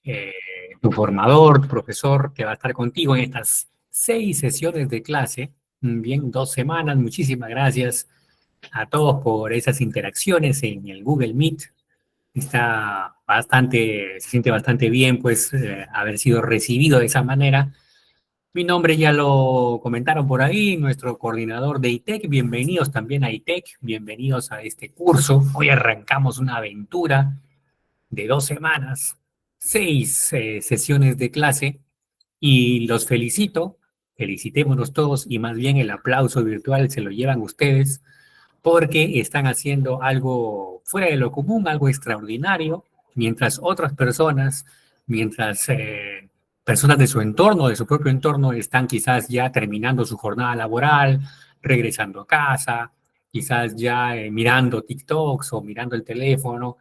eh, tu formador, tu profesor, que va a estar contigo en estas 6 sesiones de clase. Bien, 2 semanas. Muchísimas gracias a todos por esas interacciones en el Google Meet. Se siente bastante bien, pues, haber sido recibido de esa manera. Mi nombre ya lo comentaron por ahí, nuestro coordinador de ITEC. Bienvenidos también a ITEC, bienvenidos a este curso. Hoy arrancamos una aventura de 2 semanas, 6 sesiones de clase y los felicito, felicitémonos todos y más bien el aplauso virtual se lo llevan ustedes porque están haciendo algo fuera de lo común, algo extraordinario, mientras otras personas, mientras personas de su entorno, de su propio entorno, están quizás ya terminando su jornada laboral, regresando a casa, quizás ya mirando TikToks o mirando el teléfono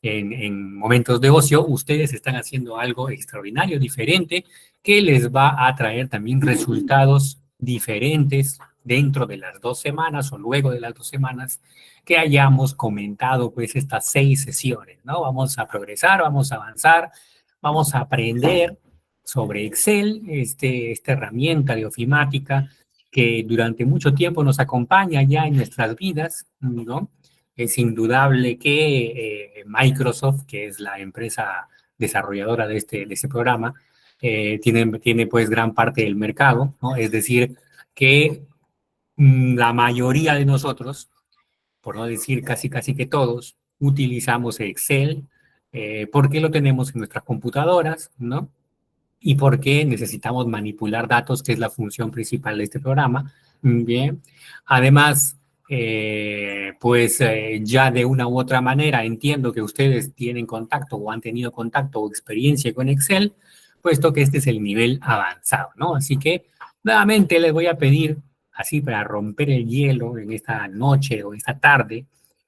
en momentos de ocio, ustedes están haciendo algo extraordinario, diferente, que les va a traer también resultados diferentes dentro de las 2 semanas o luego de las 2 semanas que hayamos comentado pues estas 6 sesiones, ¿no? Vamos a progresar, vamos a avanzar, vamos a aprender sobre Excel, esta herramienta de ofimática que durante mucho tiempo nos acompaña ya en nuestras vidas, ¿no? Es indudable que Microsoft, que es la empresa desarrolladora de este programa, tiene pues gran parte del mercado, ¿no? Es decir, que la mayoría de nosotros, por no decir casi casi que todos, utilizamos Excel porque lo tenemos en nuestras computadoras, ¿no? Y porque necesitamos manipular datos, que es la función principal de este programa. Bien. Además, pues ya de una u otra manera entiendo que ustedes tienen contacto o han tenido contacto o experiencia con Excel, puesto que este es el nivel avanzado, ¿no? Así que nuevamente les voy a pedir, así para romper el hielo en esta noche o esta tarde,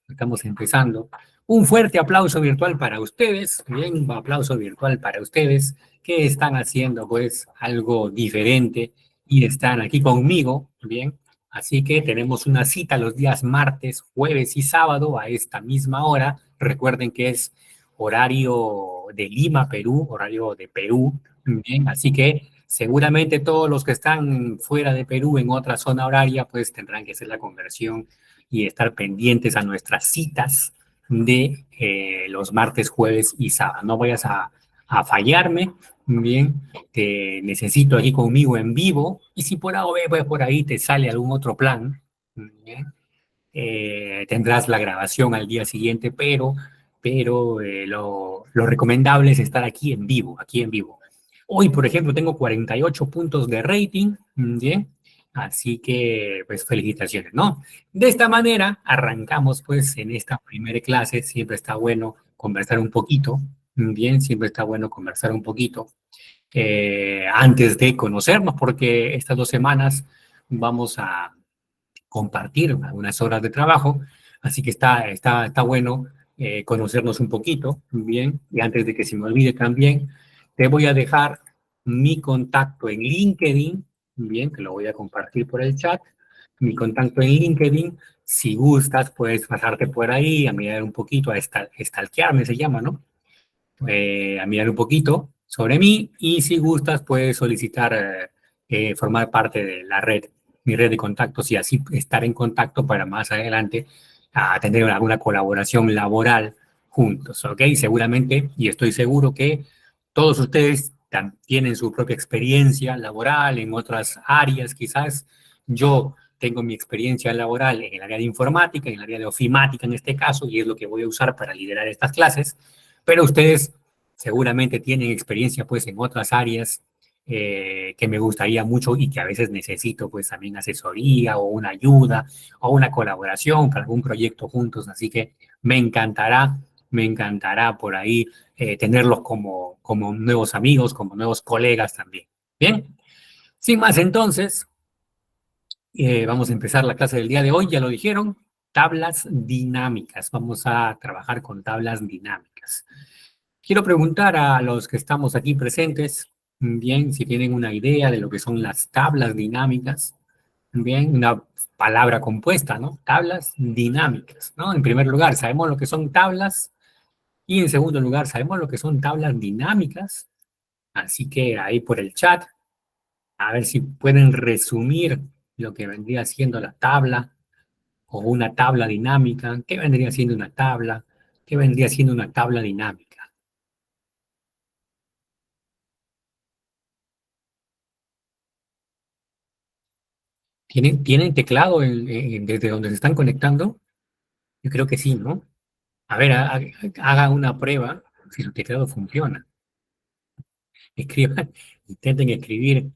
estamos empezando, un fuerte aplauso virtual para ustedes, bien, un aplauso virtual para ustedes que están haciendo pues algo diferente y están aquí conmigo, bien. Así que tenemos una cita los días martes, jueves y sábado a esta misma hora. Recuerden que es horario de Lima, Perú, horario de Perú, bien. Así que seguramente todos los que están fuera de Perú en otra zona horaria pues tendrán que hacer la conversión y estar pendientes a nuestras citas de los martes, jueves y sábado. No vayas a fallarme, bien, te necesito aquí conmigo en vivo y si por ahí, pues, por ahí te sale algún otro plan, bien, tendrás la grabación al día siguiente, pero lo recomendable es estar aquí en vivo, aquí en vivo. Hoy, por ejemplo, tengo 48 puntos de rating, bien, así que, pues, felicitaciones, ¿no? De esta manera, arrancamos, pues, en esta primera clase. Siempre está bueno conversar un poquito, bien, siempre está bueno conversar un poquito antes de conocernos, porque estas 2 semanas vamos a compartir algunas horas de trabajo, así que está bueno conocernos un poquito, bien, y antes de que se me olvide también, te voy a dejar mi contacto en LinkedIn, bien, que lo voy a compartir por el chat, mi contacto en LinkedIn, si gustas puedes pasarte por ahí a mirar un poquito, a stalkearme se llama, ¿no? A mirar un poquito sobre mí y si gustas puedes solicitar formar parte de la red, mi red de contactos y así estar en contacto para más adelante a tener alguna colaboración laboral juntos, ¿ok? Seguramente y estoy seguro que todos ustedes tienen su propia experiencia laboral en otras áreas, quizás yo tengo mi experiencia laboral en el área de informática, en el área de ofimática en este caso, y es lo que voy a usar para liderar estas clases, pero ustedes seguramente tienen experiencia pues en otras áreas que me gustaría mucho y que a veces necesito pues también asesoría o una ayuda o una colaboración para algún proyecto juntos, así que me encantará por ahí tenerlos como nuevos amigos, como nuevos colegas también. Bien, sin más entonces, vamos a empezar la clase del día de hoy, ya lo dijeron, tablas dinámicas, vamos a trabajar con tablas dinámicas. Quiero preguntar a los que estamos aquí presentes, bien, si tienen una idea de lo que son las tablas dinámicas, bien, una palabra compuesta, ¿no? Tablas dinámicas, ¿no? En primer lugar, sabemos lo que son tablas, Y en segundo lugar, sabemos lo que son tablas dinámicas, así que ahí por el chat, a ver si pueden resumir lo que vendría siendo la tabla o una tabla dinámica. ¿Qué vendría siendo una tabla? ¿Qué vendría siendo una tabla dinámica? ¿Tienen teclado desde donde se están conectando? Yo creo que sí, ¿no? A ver, hagan una prueba si su teclado funciona. Escriban, intenten escribir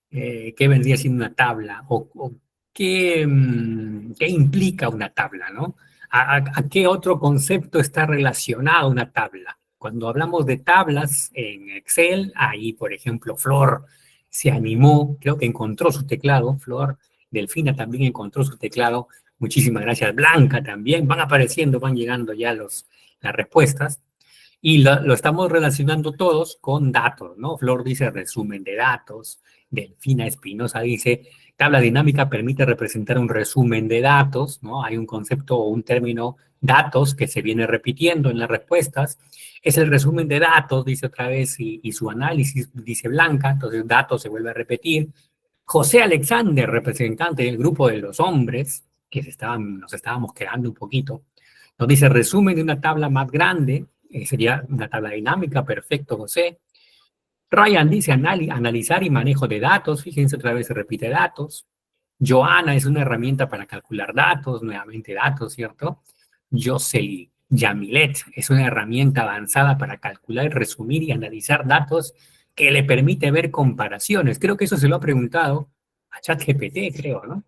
qué vendría siendo una tabla o qué, qué implica una tabla, ¿no? A qué otro concepto está relacionada una tabla? Cuando hablamos de tablas en Excel, ahí, por ejemplo, Flor se animó, creo que encontró su teclado, Flor, Delfina también encontró su teclado, muchísimas gracias, Blanca también, van apareciendo, van llegando ya las respuestas. Y lo estamos relacionando todos con datos, ¿no? Flor dice resumen de datos, Delfina Espinosa dice tabla dinámica permite representar un resumen de datos, ¿no? Hay un concepto o un término datos que se viene repitiendo en las respuestas. Es el resumen de datos, dice otra vez, y su análisis, dice Blanca, entonces datos se vuelve a repetir. José Alexander, representante del grupo de los hombres, que nos estábamos quedando un poquito, nos dice resumen de una tabla más grande, sería una tabla dinámica, perfecto, José. Ryan dice analizar y manejo de datos, fíjense otra vez se repite datos. Joana es una herramienta para calcular datos, nuevamente datos, ¿cierto? Jocelyn Yamilet es una herramienta avanzada para calcular, resumir y analizar datos que le permite ver comparaciones. Creo que eso se lo ha preguntado a ChatGPT, creo, ¿no?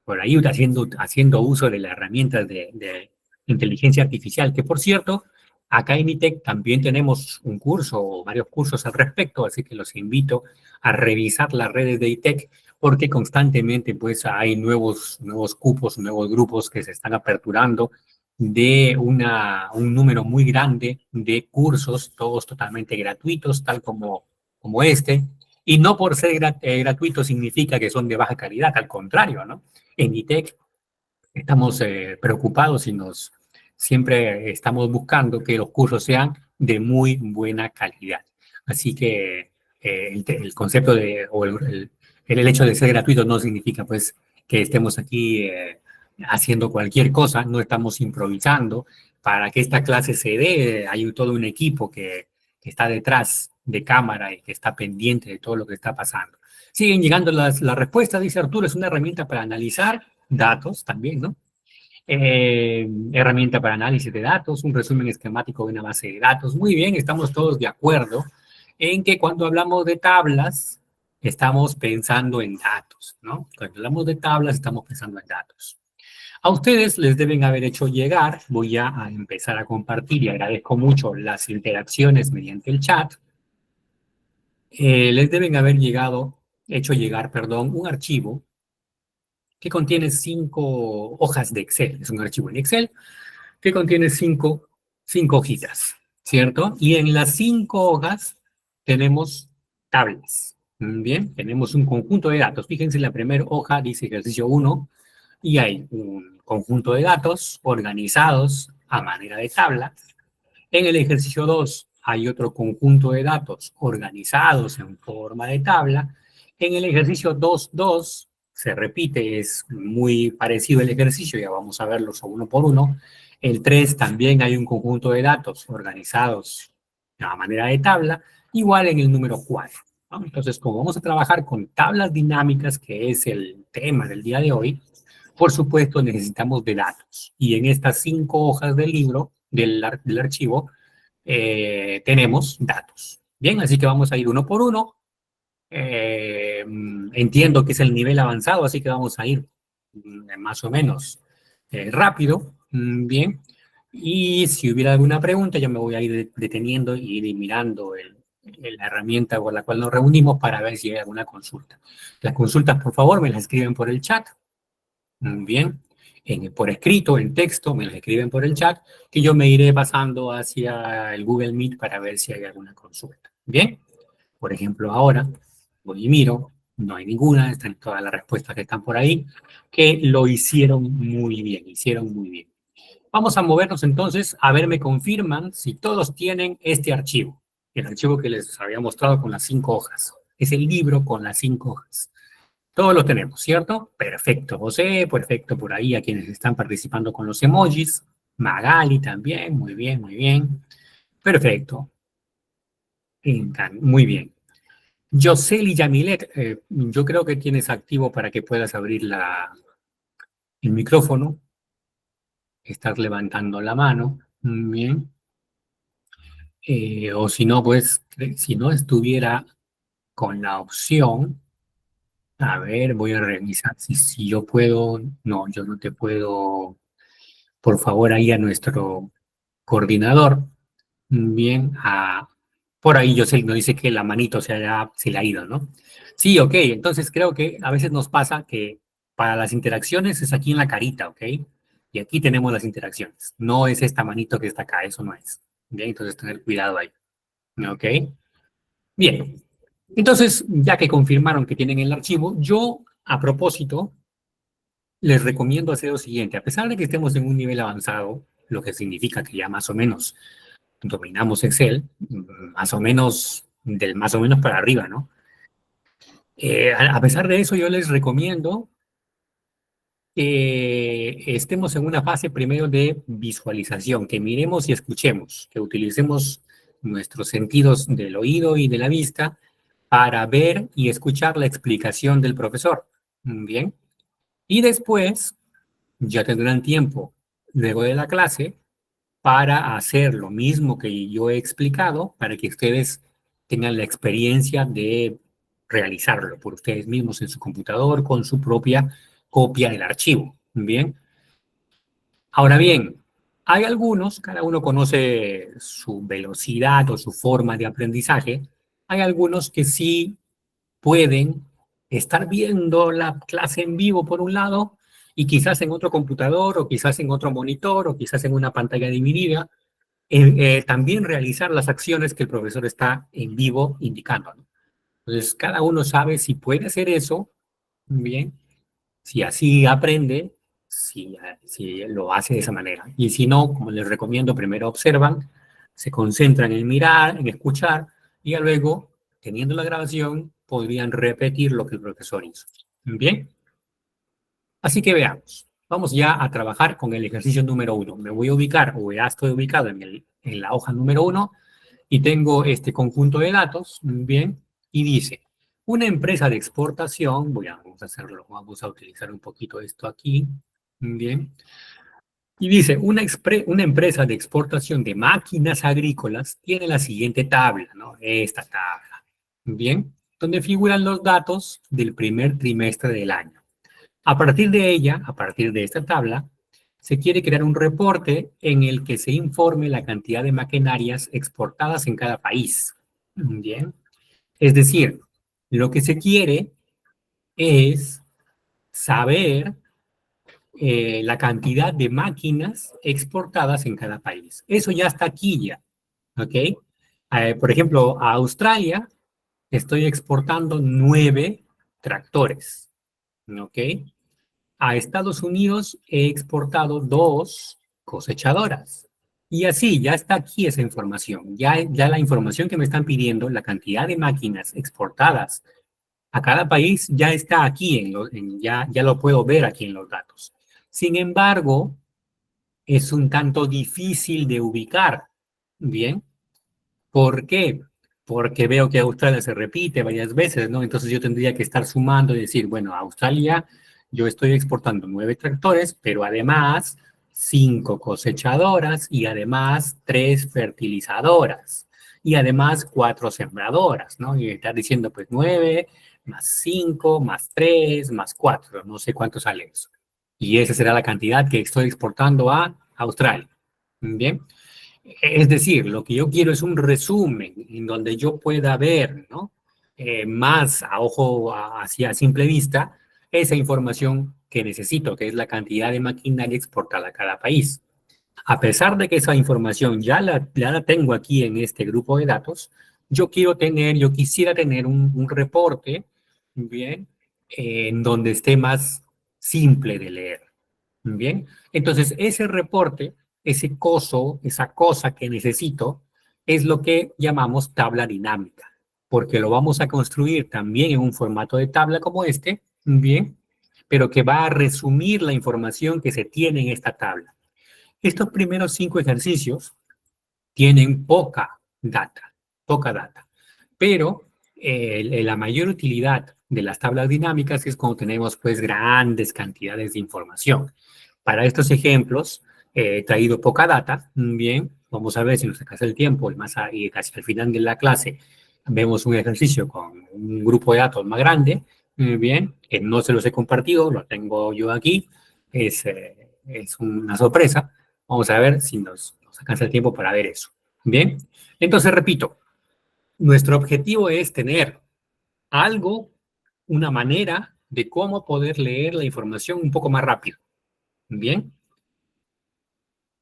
Por ahí haciendo uso de las herramientas de inteligencia artificial, que por cierto, acá en ITEC también tenemos un curso o varios cursos al respecto, así que los invito a revisar las redes de ITEC porque constantemente pues hay nuevos cupos, nuevos grupos que se están aperturando de un número muy grande de cursos, todos totalmente gratuitos, tal como este, y no por ser gratuito significa que son de baja calidad, al contrario, ¿no? En ITEC estamos preocupados y siempre estamos buscando que los cursos sean de muy buena calidad. Así que el concepto el hecho de ser gratuito no significa pues que estemos aquí haciendo cualquier cosa, no estamos improvisando. Para que esta clase se dé, hay todo un equipo que está detrás de cámara y que está pendiente de todo lo que está pasando. Siguen llegando las respuestas, dice Arturo, es una herramienta para analizar datos también, ¿no? Herramienta para análisis de datos, un resumen esquemático de una base de datos. Muy bien, estamos todos de acuerdo en que cuando hablamos de tablas, estamos pensando en datos, ¿no? Cuando hablamos de tablas, estamos pensando en datos. A ustedes les deben haber hecho llegar, voy a empezar a compartir y agradezco mucho las interacciones mediante el chat. Les deben haber hecho llegar, perdón, un archivo que contiene 5 hojas de Excel. Es un archivo en Excel que contiene cinco hojitas, ¿cierto? Y en las 5 hojas tenemos tablas. Bien, tenemos un conjunto de datos. Fíjense, la primera hoja dice ejercicio 1 y hay un conjunto de datos organizados a manera de tabla. En el ejercicio 2 hay otro conjunto de datos organizados en forma de tabla. En el ejercicio 2.2 se repite, es muy parecido el ejercicio, ya vamos a verlos uno por uno. El 3 también hay un conjunto de datos organizados a manera de tabla, igual en el número 4. ¿No? Entonces, como vamos a trabajar con tablas dinámicas, que es el tema del día de hoy, por supuesto necesitamos de datos. Y en estas 5 hojas del libro, del archivo, tenemos datos. Bien, así que vamos a ir uno por uno. Entiendo que es el nivel avanzado, así que vamos a ir más o menos rápido. Bien. Y si hubiera alguna pregunta, yo me voy a ir deteniendo y ir mirando la herramienta con la cual nos reunimos para ver si hay alguna consulta. Las consultas, por favor, me las escriben por el chat. Bien, por escrito, en texto, me lo escriben por el chat, que yo me iré pasando hacia el Google Meet para ver si hay alguna consulta. Bien, por ejemplo, ahora voy y miro, no hay ninguna, están todas las respuestas que están por ahí, que lo hicieron muy bien, hicieron muy bien. Vamos a movernos entonces, a ver, me confirman si todos tienen este archivo, el archivo que les había mostrado con las 5 hojas. Es el libro con las 5 hojas. Todos lo tenemos, ¿cierto? Perfecto, José, perfecto por ahí a quienes están participando con los emojis. Magali también, muy bien, muy bien. Perfecto, muy bien. Yoseli Yamilet, yo creo que tienes activo para que puedas abrir el micrófono. Estás levantando la mano. Bien. O si no, pues, si no estuviera con la opción, a ver, voy a revisar si yo puedo. No, yo no te puedo. Por favor, ahí a nuestro coordinador. Bien, por ahí José nos dice que la manito se le ha ido, ¿no? Sí, ok, entonces creo que a veces nos pasa que para las interacciones es aquí en la carita, ¿ok? Y aquí tenemos las interacciones. No es esta manito que está acá, eso no es. Bien, entonces tener cuidado ahí, ¿ok? Bien, entonces ya que confirmaron que tienen el archivo, yo a propósito les recomiendo hacer lo siguiente. A pesar de que estemos en un nivel avanzado, lo que significa que ya más o menos dominamos Excel, más o menos, del más o menos para arriba, ¿no? A pesar de eso, yo les recomiendo que estemos en una fase primero de visualización, que miremos y escuchemos, que utilicemos nuestros sentidos del oído y de la vista para ver y escuchar la explicación del profesor. Bien. Y después ya tendrán tiempo, luego de la clase, para hacer lo mismo que yo he explicado, para que ustedes tengan la experiencia de realizarlo por ustedes mismos en su computador con su propia copia del archivo. Bien. Ahora bien, hay algunos, cada uno conoce su velocidad o su forma de aprendizaje, hay algunos que sí pueden estar viendo la clase en vivo por un lado y quizás en otro computador o quizás en otro monitor o quizás en una pantalla dividida también realizar las acciones que el profesor está en vivo indicando, ¿no? Entonces, cada uno sabe si puede hacer eso, bien, si así aprende, si lo hace de esa manera. Y si no, como les recomiendo, primero observan, se concentran en mirar, en escuchar, y ya luego, teniendo la grabación, podrían repetir lo que el profesor hizo. Bien, así que veamos. Vamos ya a trabajar con el ejercicio número 1. Me voy a ubicar, o ya estoy ubicado en la hoja número 1, y tengo este conjunto de datos, bien, y dice, una empresa de exportación, vamos a hacerlo, vamos a utilizar un poquito esto aquí, bien, y dice, una empresa de exportación de máquinas agrícolas tiene la siguiente tabla, ¿no? Esta tabla, bien, donde figuran los datos del primer trimestre del año. A partir de ella, a partir de esta tabla, se quiere crear un reporte en el que se informe la cantidad de maquinarias exportadas en cada país. Bien. Es decir, lo que se quiere es saber la cantidad de máquinas exportadas en cada país. Eso ya está aquí ya. ¿Ok? Por ejemplo, a Australia estoy exportando 9 tractores. ¿Ok? A Estados Unidos he exportado 2 cosechadoras. Y así, ya está aquí esa información. Ya la información que me están pidiendo, la cantidad de máquinas exportadas a cada país, ya está aquí, ya lo puedo ver aquí en los datos. Sin embargo, es un tanto difícil de ubicar. Bien, ¿por qué? Porque veo que Australia se repite varias veces, ¿no? Entonces yo tendría que estar sumando y decir, bueno, a Australia yo estoy exportando 9 tractores, pero además 5 cosechadoras y además 3 fertilizadoras y además 4 sembradoras, ¿no? Y estar diciendo, pues 9 más 5 más 3 más 4, no sé cuánto sale eso. Y esa será la cantidad que estoy exportando a Australia. Bien. Es decir, lo que yo quiero es un resumen en donde yo pueda ver, ¿no? Más a ojo, hacia simple vista, esa información que necesito, que es la cantidad de maquinaria exportada a cada país. A pesar de que esa información ya la tengo aquí en este grupo de datos, yo quisiera tener un reporte, bien, en donde esté más simple de leer, bien. Entonces, ese reporte ese coso, esa cosa que necesito, es lo que llamamos tabla dinámica, porque lo vamos a construir también en un formato de tabla como este, bien, pero que va a resumir la información que se tiene en esta tabla. Estos primeros 5 ejercicios tienen poca data, pero la mayor utilidad de las tablas dinámicas es cuando tenemos pues grandes cantidades de información. Para estos ejemplos he traído poca data, bien, vamos a ver si nos alcanza el tiempo y casi al final de la clase vemos un ejercicio con un grupo de datos más grande, bien, que no se los he compartido, lo tengo yo aquí, es una sorpresa. Vamos a ver si nos alcanza el tiempo para ver eso. Bien, entonces repito, nuestro objetivo es tener algo, una manera de cómo poder leer la información un poco más rápido. Bien,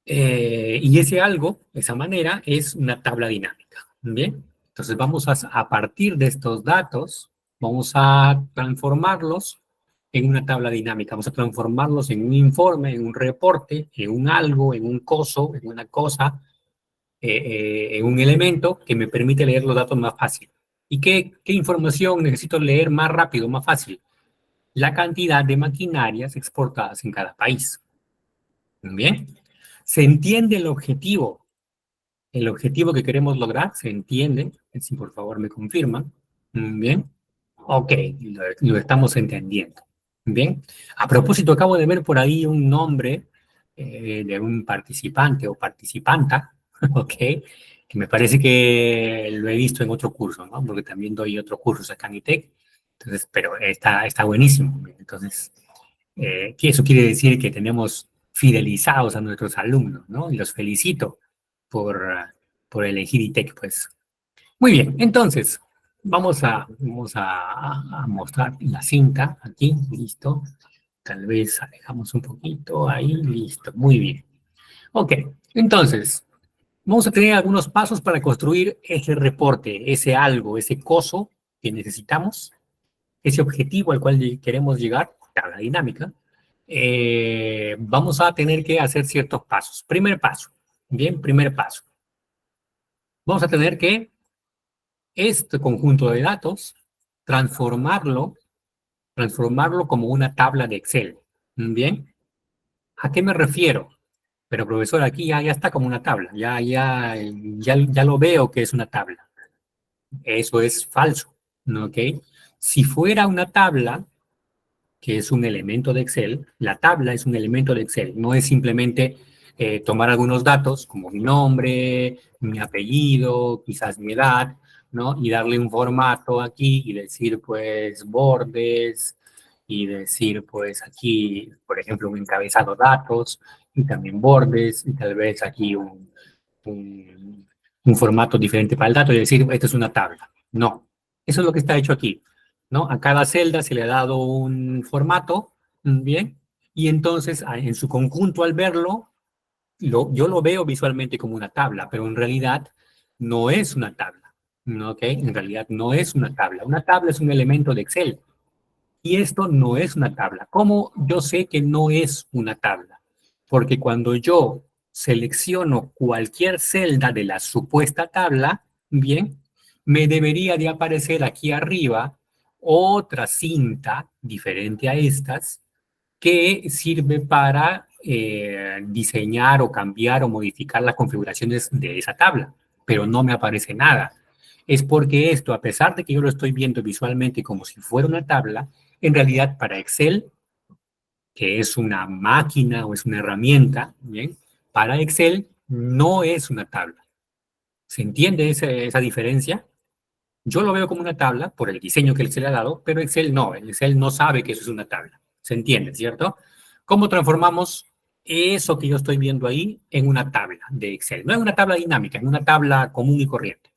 y ese algo, esa manera, es una tabla dinámica. Bien, entonces vamos a partir de estos datos, vamos a transformarlos en una tabla dinámica, vamos a transformarlos en un informe, en un reporte, en un algo, en un coso, en una cosa, en un elemento que me permite leer los datos más fácil. ¿Y qué información necesito leer más rápido, más fácil? La cantidad de maquinarias exportadas en cada país. Bien, ¿se entiende el objetivo? El objetivo que queremos lograr, ¿se entiende? Si por favor me confirman. Bien, ok, lo estamos entendiendo. Bien, a propósito, acabo de ver por ahí un nombre de un participante o participanta, ok, que me parece que lo he visto en otro curso, ¿no? Porque también doy otro curso acá en ITEC, entonces, pero está buenísimo. Entonces, que eso quiere decir que tenemos fidelizados a nuestros alumnos, ¿no? Y los felicito por, por elegir ITEC, pues. Muy bien, entonces, vamos a mostrar la cinta aquí, listo. Tal vez alejamos un poquito, ahí, listo, muy bien. Ok, entonces, vamos a tener algunos pasos para construir ese reporte, ese algo, ese coso que necesitamos, ese objetivo al cual queremos llegar, tabla dinámica. Vamos a tener que hacer ciertos pasos. Primer paso, bien, primer paso. Vamos a tener que este conjunto de datos, transformarlo como una tabla de Excel. Bien, ¿a qué me refiero? Pero profesor, aquí ya está como una tabla, ya lo veo que es una tabla. Eso es falso, ¿ok? Si fuera una tabla, que es un elemento de Excel, la tabla es un elemento de Excel, no es simplemente tomar algunos datos como mi nombre, mi apellido, quizás mi edad, ¿no? Y darle un formato aquí y decir pues bordes y decir pues aquí, por ejemplo, un encabezado datos y también bordes y tal vez aquí un, un formato diferente para el dato y decir esto es una tabla. No, eso es lo que está hecho aquí. ¿No? A cada celda se le ha dado un formato, bien, y entonces en su conjunto al verlo, yo lo veo visualmente como una tabla, pero en realidad no es una tabla, ¿no? ¿Ok? En realidad no es una tabla. Una tabla es un elemento de Excel y esto no es una tabla. ¿Cómo yo sé que no es una tabla? Porque cuando yo selecciono cualquier celda de la supuesta tabla, bien, me debería de aparecer aquí arriba otra cinta diferente a estas que sirve para diseñar o cambiar o modificar las configuraciones de esa tabla, pero no me aparece nada. Es porque esto, a pesar de que yo lo estoy viendo visualmente como si fuera una tabla, en realidad para Excel, que es una máquina o es una herramienta, ¿bien? Para Excel no es una tabla. ¿Se entiende esa diferencia? Yo lo veo como una tabla por el diseño que se le ha dado, pero Excel no. Excel no sabe que eso es una tabla. ¿Se entiende, cierto? ¿Cómo transformamos eso que yo estoy viendo ahí en una tabla de Excel? No en una tabla dinámica, en una tabla común y corriente.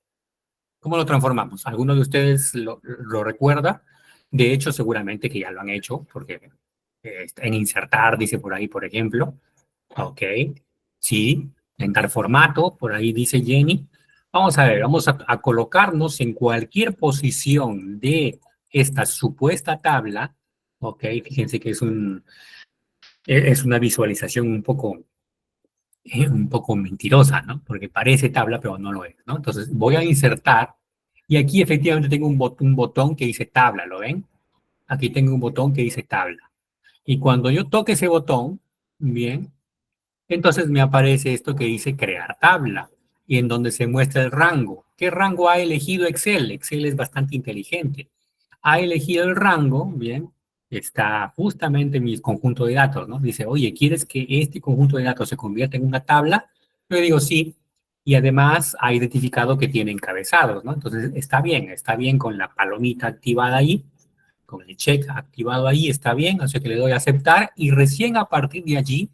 ¿Cómo lo transformamos? ¿Alguno de ustedes lo recuerda? De hecho, seguramente que ya lo han hecho, porque en insertar, dice por ahí, por ejemplo. Ok, sí, en tal formato, por ahí dice Jenny. Vamos a ver, vamos a colocarnos en cualquier posición de esta supuesta tabla. Ok, fíjense que es una visualización un poco un poco mentirosa, ¿no? Porque parece tabla, pero no lo es, ¿no? Entonces voy a insertar y aquí efectivamente tengo un botón que dice tabla, ¿lo ven? Aquí tengo un botón que dice tabla. Y cuando yo toque ese botón, bien, entonces me aparece esto que dice crear tabla y en donde se muestra el rango. ¿Qué rango ha elegido Excel? Excel es bastante inteligente. Ha elegido el rango, bien, está justamente en mi conjunto de datos, ¿no? Dice, oye, ¿quieres que este conjunto de datos se convierta en una tabla? Yo digo sí, y además ha identificado que tiene encabezados, ¿no? Entonces está bien con la palomita activada ahí, con el check activado ahí, está bien, así que le doy a aceptar y recién a partir de allí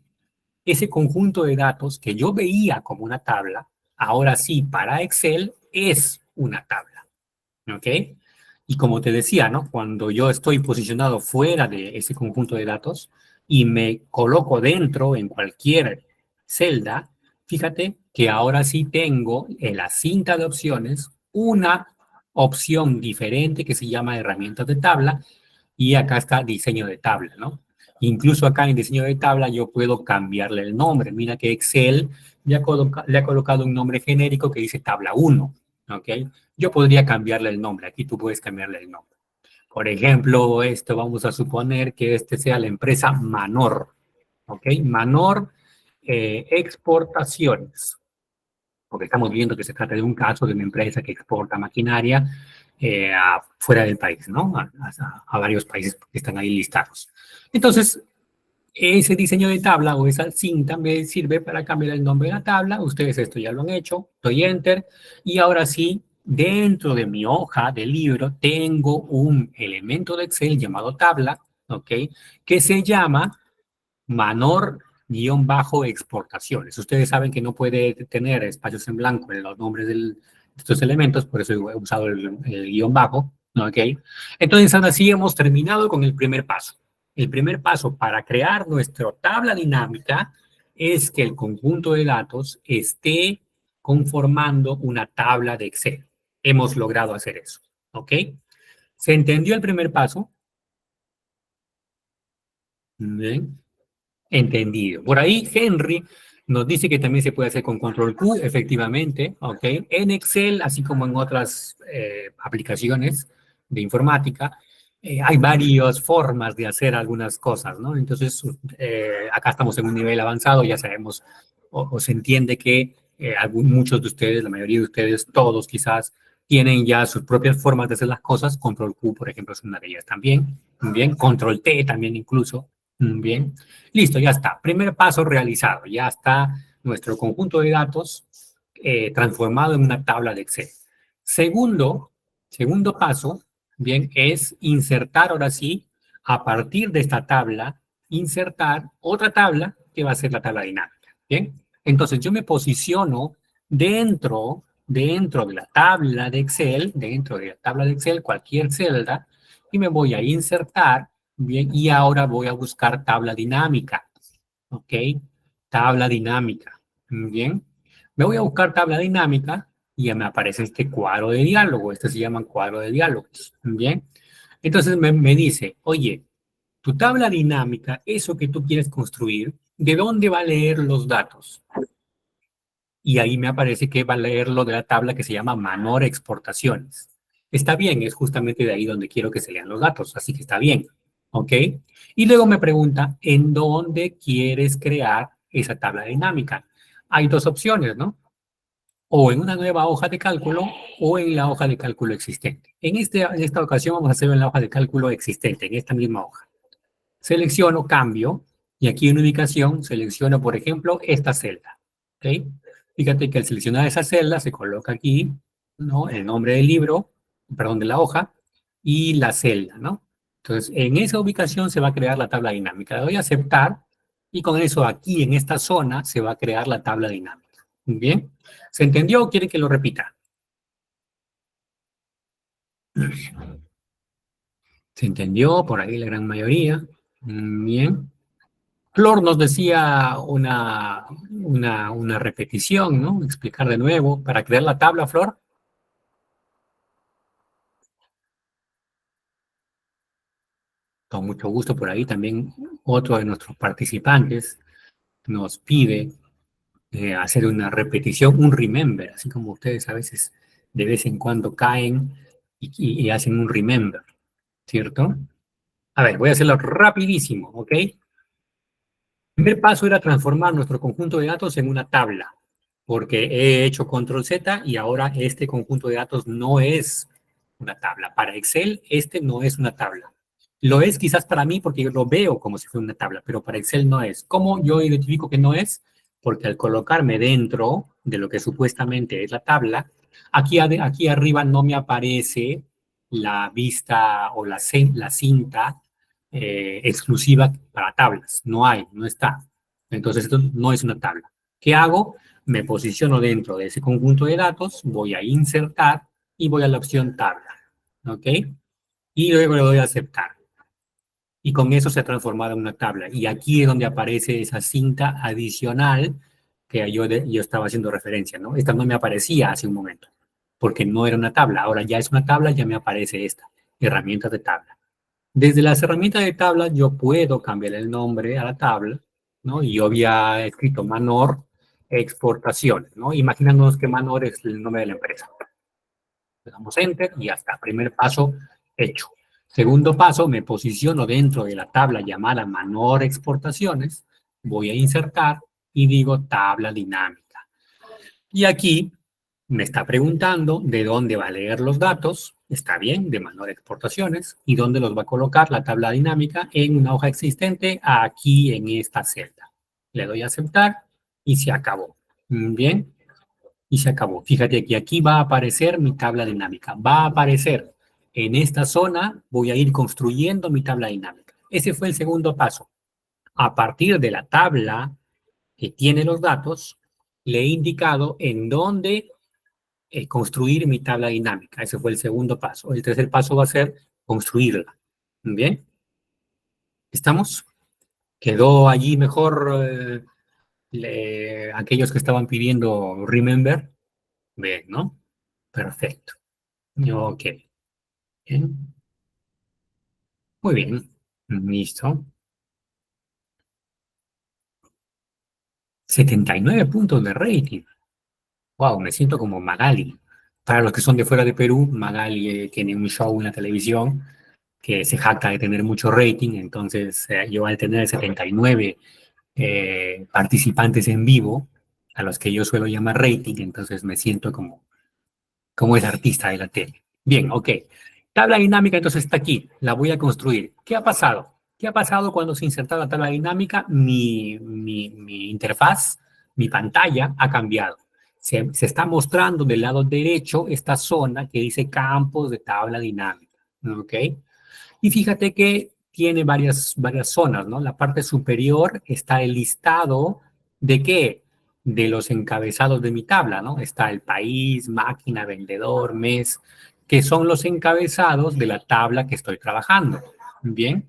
ese conjunto de datos que yo veía como una tabla, ahora sí, para Excel es una tabla, ¿ok? Y como te decía, ¿no? Cuando yo estoy posicionado fuera de ese conjunto de datos y me coloco dentro en cualquier celda, fíjate que ahora sí tengo en la cinta de opciones una opción diferente que se llama herramientas de tabla y acá está diseño de tabla, ¿no? Incluso acá en diseño de tabla yo puedo cambiarle el nombre. Mira que Excel le ha colocado un nombre genérico que dice tabla 1, ¿ok? Yo podría cambiarle el nombre. Aquí tú puedes cambiarle el nombre. Por ejemplo, esto vamos a suponer que este sea la empresa Manor, ¿ok? Manor Exportaciones, porque estamos viendo que se trata de un caso de una empresa que exporta maquinaria fuera del país, ¿no? A varios países que están ahí listados. Entonces, ese diseño de tabla o esa cinta me sirve para cambiar el nombre de la tabla. Ustedes esto ya lo han hecho. Doy enter. Y ahora sí, dentro de mi hoja de libro tengo un elemento de Excel llamado tabla, ¿ok? Que se llama Manor-exportaciones. Ustedes saben que no puede tener espacios en blanco en los nombres de estos elementos, por eso he usado el guión bajo, ¿ok? Entonces, ahora sí hemos terminado con el primer paso. El primer paso para crear nuestra tabla dinámica es que el conjunto de datos esté conformando una tabla de Excel. Hemos logrado hacer eso, ¿ok? ¿Se entendió el primer paso? Bien. Entendido. Por ahí Henry nos dice que también se puede hacer con control Q, efectivamente, ¿ok? En Excel, así como en otras aplicaciones de informática, hay varias formas de hacer algunas cosas, ¿no? Entonces, acá estamos en un nivel avanzado, ya sabemos o se entiende que muchos de ustedes, la mayoría de ustedes, todos quizás, tienen ya sus propias formas de hacer las cosas. Control Q, por ejemplo, es una de ellas también. Bien, control T también incluso. Bien. Listo, ya está. Primer paso realizado. Ya está nuestro conjunto de datos transformado en una tabla de Excel. Segundo, segundo paso, bien, es insertar ahora sí, a partir de esta tabla, insertar otra tabla que va a ser la tabla dinámica. Bien. Entonces yo me posiciono dentro de la tabla de Excel, dentro de la tabla de Excel, cualquier celda, y me voy a insertar. Bien, y ahora voy a buscar tabla dinámica, ¿ok? Tabla dinámica, bien. Me voy a buscar tabla dinámica y ya me aparece este cuadro de diálogo. Este se llama cuadro de diálogos, bien. Entonces me dice, oye, tu tabla dinámica, eso que tú quieres construir, ¿de dónde va a leer los datos? Y ahí me aparece que va a leer lo de la tabla que se llama Manor Exportaciones. Está bien, es justamente de ahí donde quiero que se lean los datos, así que está bien, ¿ok? Y luego me pregunta, ¿en dónde quieres crear esa tabla dinámica? Hay dos opciones, ¿no? O en una nueva hoja de cálculo o en la hoja de cálculo existente. En esta ocasión vamos a hacerlo en la hoja de cálculo existente, en esta misma hoja. Selecciono cambio y aquí en ubicación selecciono, por ejemplo, esta celda. ¿Ok? Fíjate que al seleccionar esa celda se coloca aquí, ¿no? El nombre del libro, perdón, de la hoja y la celda, ¿no? Entonces, en esa ubicación se va a crear la tabla dinámica. Le doy a aceptar y con eso aquí en esta zona se va a crear la tabla dinámica. ¿Bien? ¿Se entendió o quiere que lo repita? ¿Se entendió? Por ahí la gran mayoría. Bien. Flor nos decía una repetición, ¿no? Explicar de nuevo para crear la tabla, Flor. Con mucho gusto por ahí también otro de nuestros participantes nos pide hacer una repetición, un remember, así como ustedes a veces de vez en cuando caen y hacen un remember, ¿cierto? A ver, voy a hacerlo rapidísimo, ¿ok? El primer paso era transformar nuestro conjunto de datos en una tabla, porque he hecho control Z y ahora este conjunto de datos no es una tabla. Para Excel, este no es una tabla. Lo es quizás para mí porque yo lo veo como si fuera una tabla, pero para Excel no es. ¿Cómo yo identifico que no es? Porque al colocarme dentro de lo que supuestamente es la tabla, aquí arriba no me aparece la vista o la cinta exclusiva para tablas. No hay, no está. Entonces, esto no es una tabla. ¿Qué hago? Me posiciono dentro de ese conjunto de datos, voy a insertar y voy a la opción tabla. ¿Ok? Y luego le doy a aceptar. Y con eso se ha transformado en una tabla. Y aquí es donde aparece esa cinta adicional que yo estaba haciendo referencia, ¿no? Esta no me aparecía hace un momento, porque no era una tabla. Ahora ya es una tabla, ya me aparece esta, herramientas de tabla. Desde las herramientas de tabla yo puedo cambiar el nombre a la tabla, ¿no? Y yo había escrito Manor Exportaciones, ¿no? Imaginándonos que Manor es el nombre de la empresa. Le damos Enter y ya está. Primer paso hecho. Segundo paso, me posiciono dentro de la tabla llamada Manor Exportaciones, voy a insertar y digo tabla dinámica. Y aquí me está preguntando de dónde va a leer los datos, está bien, de Manor Exportaciones, y dónde los va a colocar la tabla dinámica en una hoja existente aquí en esta celda. Le doy a aceptar y se acabó. Bien, y se acabó. Fíjate que aquí va a aparecer mi tabla dinámica. Va a aparecer en esta zona, voy a ir construyendo mi tabla dinámica. Ese fue el segundo paso. A partir de la tabla que tiene los datos, le he indicado en dónde construir mi tabla dinámica. Ese fue el segundo paso. El tercer paso va a ser construirla. Bien, ¿estamos? Quedó allí mejor aquellos que estaban pidiendo remember. Bien, ¿no? Perfecto. Ok. Bien. Muy bien. Listo. 79 puntos de rating. Wow, me siento como Magali. Para los que son de fuera de Perú, Magali tiene un show en la televisión que se jacta de tener mucho rating, entonces yo al tener 79 participantes en vivo, a los que yo suelo llamar rating, entonces me siento como es artista de la tele. Bien, ok. Tabla dinámica entonces está aquí, la voy a construir. ¿Qué ha pasado? ¿Qué ha pasado cuando se inserta la tabla dinámica? Mi interfaz, mi pantalla ha cambiado. Se está mostrando del lado derecho esta zona que dice campos de tabla dinámica. ¿Ok? Y fíjate que tiene varias zonas, ¿no? La parte superior está el listado de qué? De los encabezados de mi tabla, ¿no? Está el país, máquina, vendedor, mes, que son los encabezados de la tabla que estoy trabajando. Bien.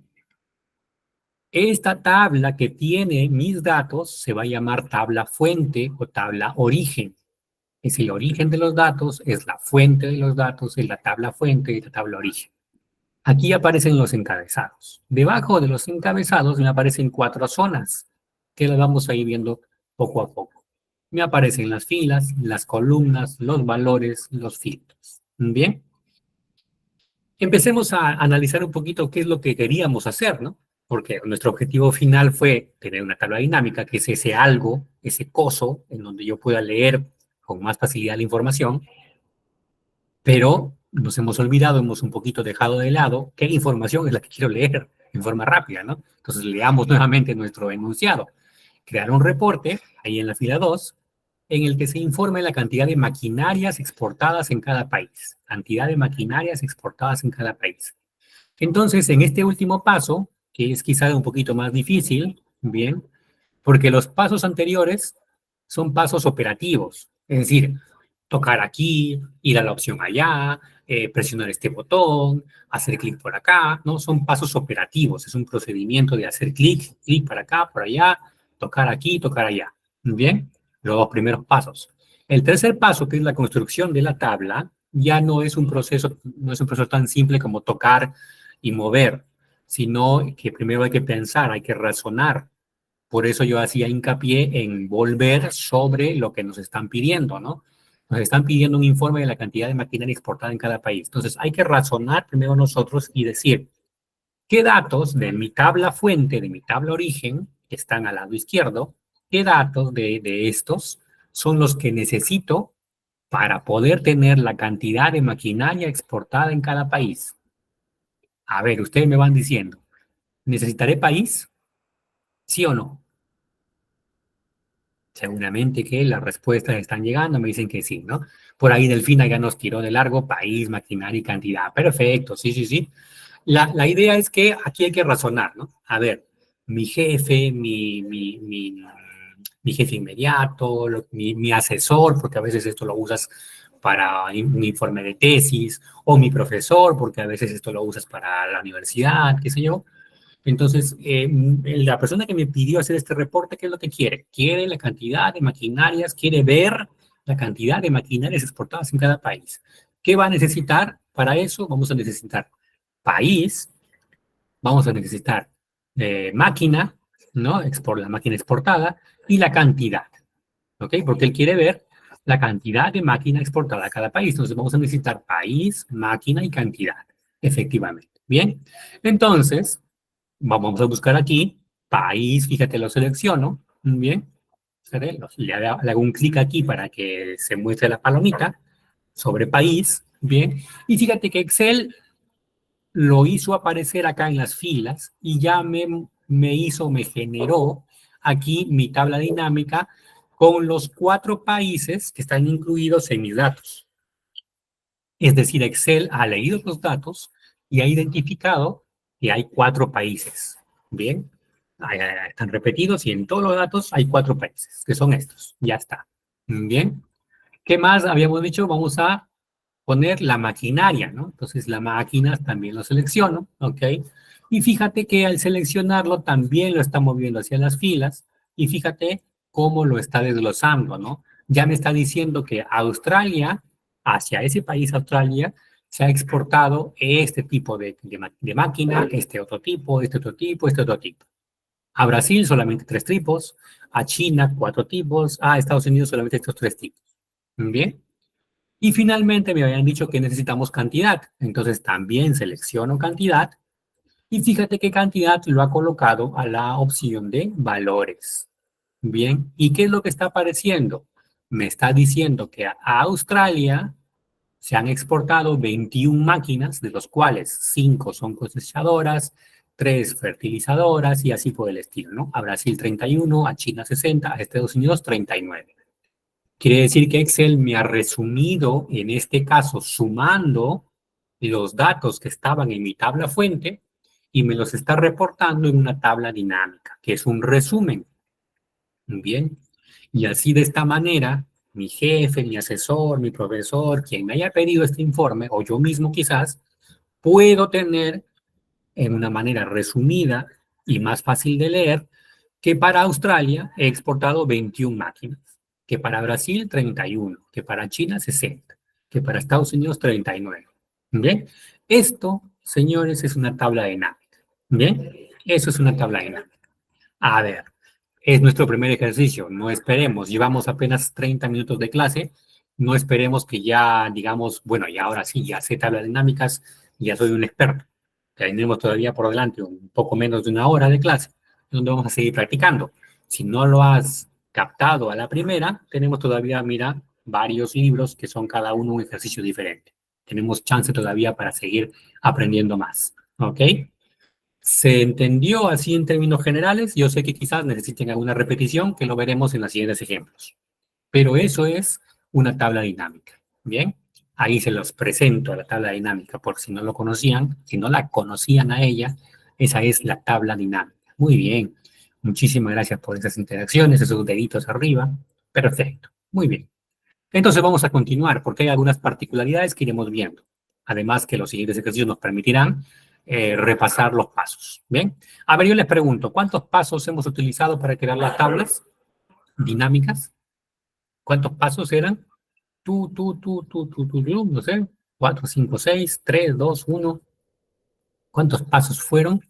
Esta tabla que tiene mis datos se va a llamar tabla fuente o tabla origen. Es el origen de los datos, es la fuente de los datos, es la tabla fuente y la tabla origen. Aquí aparecen los encabezados. Debajo de los encabezados me aparecen 4 zonas que las vamos a ir viendo poco a poco. Me aparecen las filas, las columnas, los valores, los filtros. Bien, empecemos a analizar un poquito qué es lo que queríamos hacer, ¿no? Porque nuestro objetivo final fue tener una tabla dinámica, que es ese algo, ese coso, en donde yo pueda leer con más facilidad la información, pero nos hemos olvidado, hemos un poquito dejado de lado qué información es la que quiero leer en forma rápida, ¿no? Entonces leamos nuevamente nuestro enunciado. Crear un reporte, ahí en la fila 2, en el que se informe la cantidad de maquinarias exportadas en cada país. Cantidad de maquinarias exportadas en cada país. Entonces, en este último paso, que es quizá un poquito más difícil, bien, porque los pasos anteriores son pasos operativos, es decir, tocar aquí, ir a la opción allá, presionar este botón, hacer clic por acá, ¿no? Son pasos operativos, es un procedimiento de hacer clic, clic para acá, por allá, tocar aquí, tocar allá. Bien, los dos primeros pasos. El tercer paso, que es la construcción de la tabla, ya no es un proceso tan simple como tocar y mover, sino que primero hay que pensar, hay que razonar Por eso yo hacía hincapié en volver sobre lo que nos están pidiendo, ¿no? Nos están pidiendo un informe de la cantidad de maquinaria exportada en cada país. Entonces, hay que razonar primero nosotros y decir, ¿qué datos de mi tabla fuente, de mi tabla origen, que están al lado izquierdo, qué datos de estos son los que necesito para poder tener la cantidad de maquinaria exportada en cada país? A ver, ustedes me van diciendo, ¿necesitaré país? ¿Sí o no? Seguramente que las respuestas están llegando, me dicen que sí, ¿no? Por ahí Delfina ya nos tiró de largo país, maquinaria y cantidad. Perfecto, sí, sí, sí. La idea es que aquí hay que razonar, ¿no? A ver, mi jefe, mi jefe inmediato, mi asesor, porque a veces esto lo usas para un informe de tesis, o mi profesor, porque a veces esto lo usas para la universidad, qué sé yo. Entonces, la persona que me pidió hacer este reporte, ¿qué es lo que quiere? Quiere la cantidad de maquinarias, quiere ver la cantidad de maquinarias exportadas en cada país. ¿Qué va a necesitar para eso? Vamos a necesitar país, vamos a necesitar máquina, ¿no? La máquina exportada y la cantidad, ¿ok? Porque él quiere ver la cantidad de máquina exportada a cada país. Entonces vamos a necesitar país, máquina y cantidad, efectivamente. Bien, entonces vamos a buscar aquí país, fíjate, lo selecciono, bien, le hago un clic aquí para que se muestre la palomita sobre país, bien, y fíjate que Excel lo hizo aparecer acá en las filas y ya me generó aquí mi tabla dinámica con los 4 países que están incluidos en mis datos. Es decir, Excel ha leído los datos y ha identificado que hay 4 países. Bien, están repetidos y en todos los datos hay 4 países, que son estos. Ya está. Bien, ¿qué más habíamos dicho? Vamos a poner la maquinaria, ¿no? Entonces la máquina también lo selecciono, ¿ok? Y fíjate que al seleccionarlo también lo está moviendo hacia las filas y fíjate cómo lo está desglosando, ¿no? Ya me está diciendo que Australia, hacia ese país Australia, se ha exportado este tipo de máquina, este otro tipo, este otro tipo, este otro tipo. A Brasil solamente 3 tipos, a China 4 tipos, a Estados Unidos solamente estos 3 tipos. Bien. Y finalmente me habían dicho que necesitamos cantidad. Entonces también selecciono cantidad y fíjate qué cantidad lo ha colocado a la opción de valores. Bien, ¿y qué es lo que está apareciendo? Me está diciendo que a Australia se han exportado 21 máquinas, de los cuales 5 son cosechadoras, 3 fertilizadoras y así por el estilo, ¿no? A Brasil 31, a China 60, a Estados Unidos 39. Quiere decir que Excel me ha resumido, en este caso, sumando los datos que estaban en mi tabla fuente y me los está reportando en una tabla dinámica, que es un resumen. Bien. Y así de esta manera, mi jefe, mi asesor, mi profesor, quien me haya pedido este informe, o yo mismo quizás, puedo tener en una manera resumida y más fácil de leer que para Australia he exportado 21 máquinas, que para Brasil 31, que para China 60, que para Estados Unidos 39. ¿Bien? Esto, señores, es una tabla dinámica. ¿Bien? Eso es una tabla dinámica. A ver, es nuestro primer ejercicio, no esperemos, llevamos apenas 30 minutos de clase, no esperemos que ya digamos, bueno, y ahora sí, ya sé tablas dinámicas, ya soy un experto. Tenemos todavía por delante un poco menos de una hora de clase, donde vamos a seguir practicando. Si no lo has captado a la primera, tenemos todavía, mira, varios libros que son cada uno un ejercicio diferente. Tenemos chance todavía para seguir aprendiendo más, ¿ok? ¿Se entendió así en términos generales? Yo sé que quizás necesiten alguna repetición, que lo veremos en los siguientes ejemplos. Pero eso es una tabla dinámica. Bien, ahí se los presento a la tabla dinámica, por si no lo conocían, si no la conocían a ella, esa es la tabla dinámica. Muy bien, muchísimas gracias por esas interacciones, esos deditos arriba. Perfecto, muy bien. Entonces vamos a continuar porque hay algunas particularidades que iremos viendo. Además que los siguientes ejercicios nos permitirán repasar los pasos. ¿Bien? A ver, yo les pregunto, ¿cuántos pasos hemos utilizado para crear las tablas dinámicas? ¿Cuántos pasos eran? No sé, 4, 5, 6, 3, 2, 1. ¿Cuántos pasos fueron?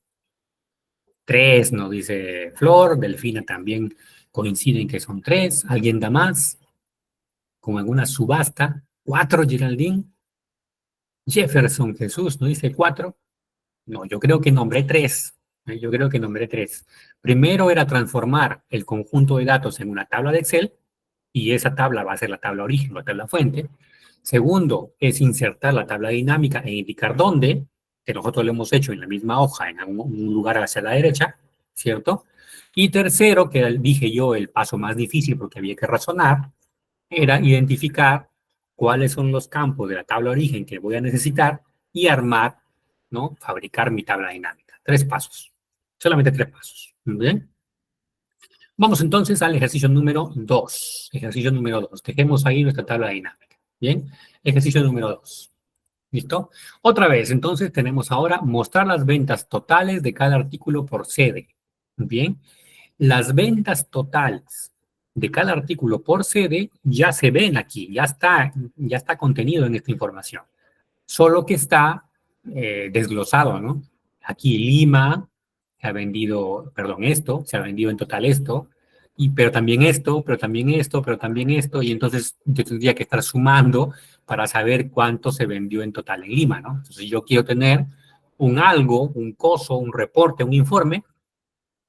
Tres, nos dice Flor. Delfina también coincide en que son tres. ¿Alguien da más? Con alguna subasta. Cuatro, Geraldine. Jefferson Jesús, ¿no dice cuatro? No, yo creo que nombré tres. Yo creo que nombré tres. Primero era transformar el conjunto de datos en una tabla de Excel y esa tabla va a ser la tabla origen, la tabla fuente. Segundo es insertar la tabla dinámica e indicar dónde, que nosotros lo hemos hecho en la misma hoja, en un lugar hacia la derecha, ¿cierto? Y tercero, que dije yo el paso más difícil porque había que razonar, era identificar cuáles son los campos de la tabla origen que voy a necesitar y armar, ¿no? Fabricar mi tabla dinámica. Tres pasos. Solamente tres pasos. ¿Bien? Vamos entonces al ejercicio número 2. Ejercicio número 2. Dejemos ahí nuestra tabla dinámica. Bien. Ejercicio número 2. ¿Listo? Otra vez, entonces tenemos ahora mostrar las ventas totales de cada artículo por sede. Bien. Las ventas totales de cada artículo por sede ya se ven aquí, ya está contenido en esta información. Solo que está desglosado, ¿no? Aquí Lima se ha vendido, perdón, esto, se ha vendido en total esto, pero también esto, pero también esto, pero también esto, y entonces yo tendría que estar sumando para saber cuánto se vendió en total en Lima, ¿no? Entonces yo quiero tener un algo, un coso, un reporte, un informe,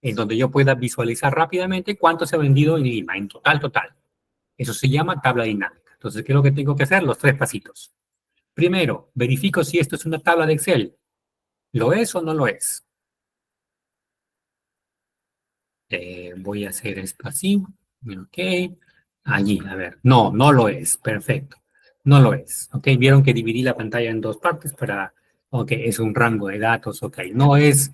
en donde yo pueda visualizar rápidamente cuánto se ha vendido en Lima, en total. Eso se llama tabla dinámica. Entonces, ¿qué es lo que tengo que hacer? Los tres pasitos. Primero, verifico si esto es una tabla de Excel. ¿Lo es o no lo es? Voy a hacer esto así. Ok. Allí, a ver. No, no lo es. Perfecto. No lo es. Ok. Vieron que dividí la pantalla en dos partes para... Ok, es un rango de datos. Ok. No es...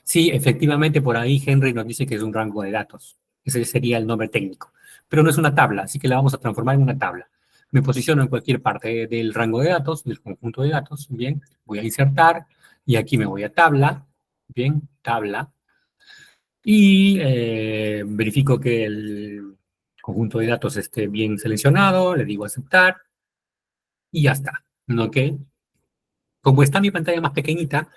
Sí, efectivamente, por ahí Henry nos dice que es un rango de datos. Ese sería el nombre técnico. Pero no es una tabla, así que la vamos a transformar en una tabla. Me posiciono en cualquier parte del rango de datos, del conjunto de datos. Bien. Voy a insertar y aquí me voy a tabla. Bien. Tabla y verifico que el conjunto de datos esté bien seleccionado, le digo aceptar y ya está. ¿Ok? Como está mi pantalla más pequeñita,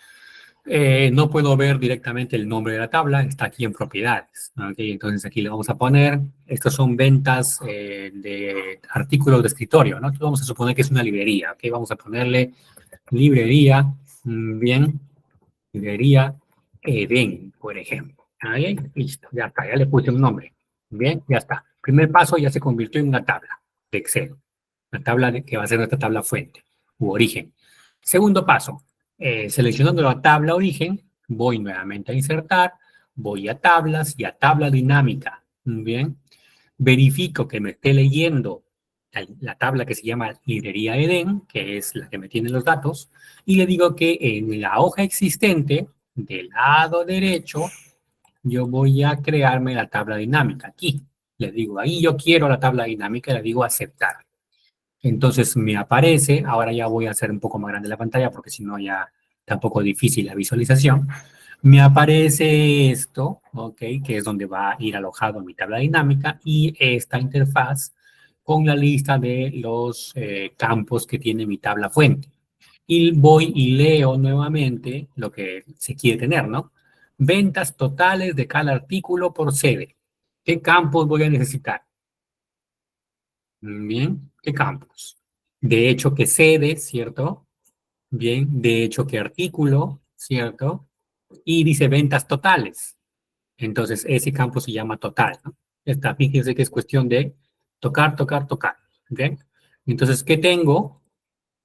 no puedo ver directamente el nombre de la tabla, está aquí en propiedades. ¿Ok? Entonces aquí le vamos a poner, estos son ventas de artículos de escritorio, ¿no? Entonces vamos a suponer que es una librería. ¿Ok? Vamos a ponerle librería, bien, librería Eden, por ejemplo. Ahí, listo, ya está, ya le puse un nombre. Bien, ya está. Primer paso ya se convirtió en una tabla de Excel. Una tabla que va a ser nuestra tabla fuente u origen. Segundo paso, seleccionando la tabla origen, voy nuevamente a insertar, voy a tablas y a tabla dinámica. Bien, verifico que me esté leyendo la tabla que se llama librería Eden, que es la que me tiene los datos, y le digo que en la hoja existente, del lado derecho, yo voy a crearme la tabla dinámica. Aquí, le digo, ahí yo quiero la tabla dinámica, le digo aceptar. Entonces me aparece, ahora ya voy a hacer un poco más grande la pantalla porque si no ya tampoco difícil la visualización. Me aparece esto, ¿ok? Que es donde va a ir alojado mi tabla dinámica y esta interfaz con la lista de los campos que tiene mi tabla fuente. Y voy y leo nuevamente lo que se quiere tener, ¿no? Ventas totales de cada artículo por sede. ¿Qué campos voy a necesitar? Bien, ¿qué campos? De hecho, ¿qué sede, cierto? Bien, de hecho, ¿qué artículo, cierto? Y dice ventas totales. Entonces, ese campo se llama total, ¿no? Está, fíjense que es cuestión de tocar. ¿Bien? Entonces, ¿qué tengo?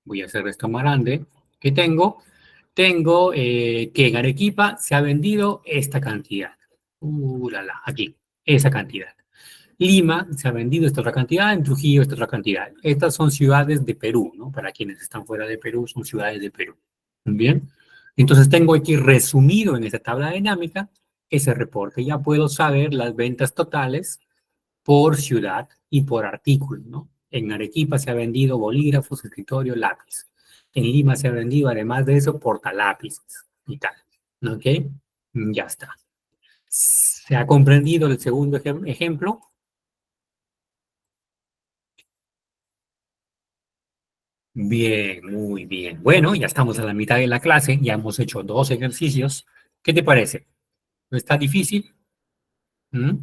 Voy a hacer esto más grande. ¿Qué tengo? Tengo que en Arequipa se ha vendido esta cantidad. Aquí, esa cantidad. Lima se ha vendido esta otra cantidad, en Trujillo esta otra cantidad. Estas son ciudades de Perú, ¿no? Para quienes están fuera de Perú, son ciudades de Perú. Bien. Entonces tengo aquí resumido en esta tabla dinámica ese reporte. Ya puedo saber las ventas totales por ciudad y por artículo, ¿no? En Arequipa se ha vendido bolígrafos, escritorio, lápiz. En Lima se ha vendido, además de eso, portalápices y tal. ¿Ok? Ya está. ¿Se ha comprendido el segundo ejemplo? Bien, muy bien. Bueno, ya estamos a la mitad de la clase, ya hemos hecho dos ejercicios. ¿Qué te parece? ¿No está difícil? ¿Mm?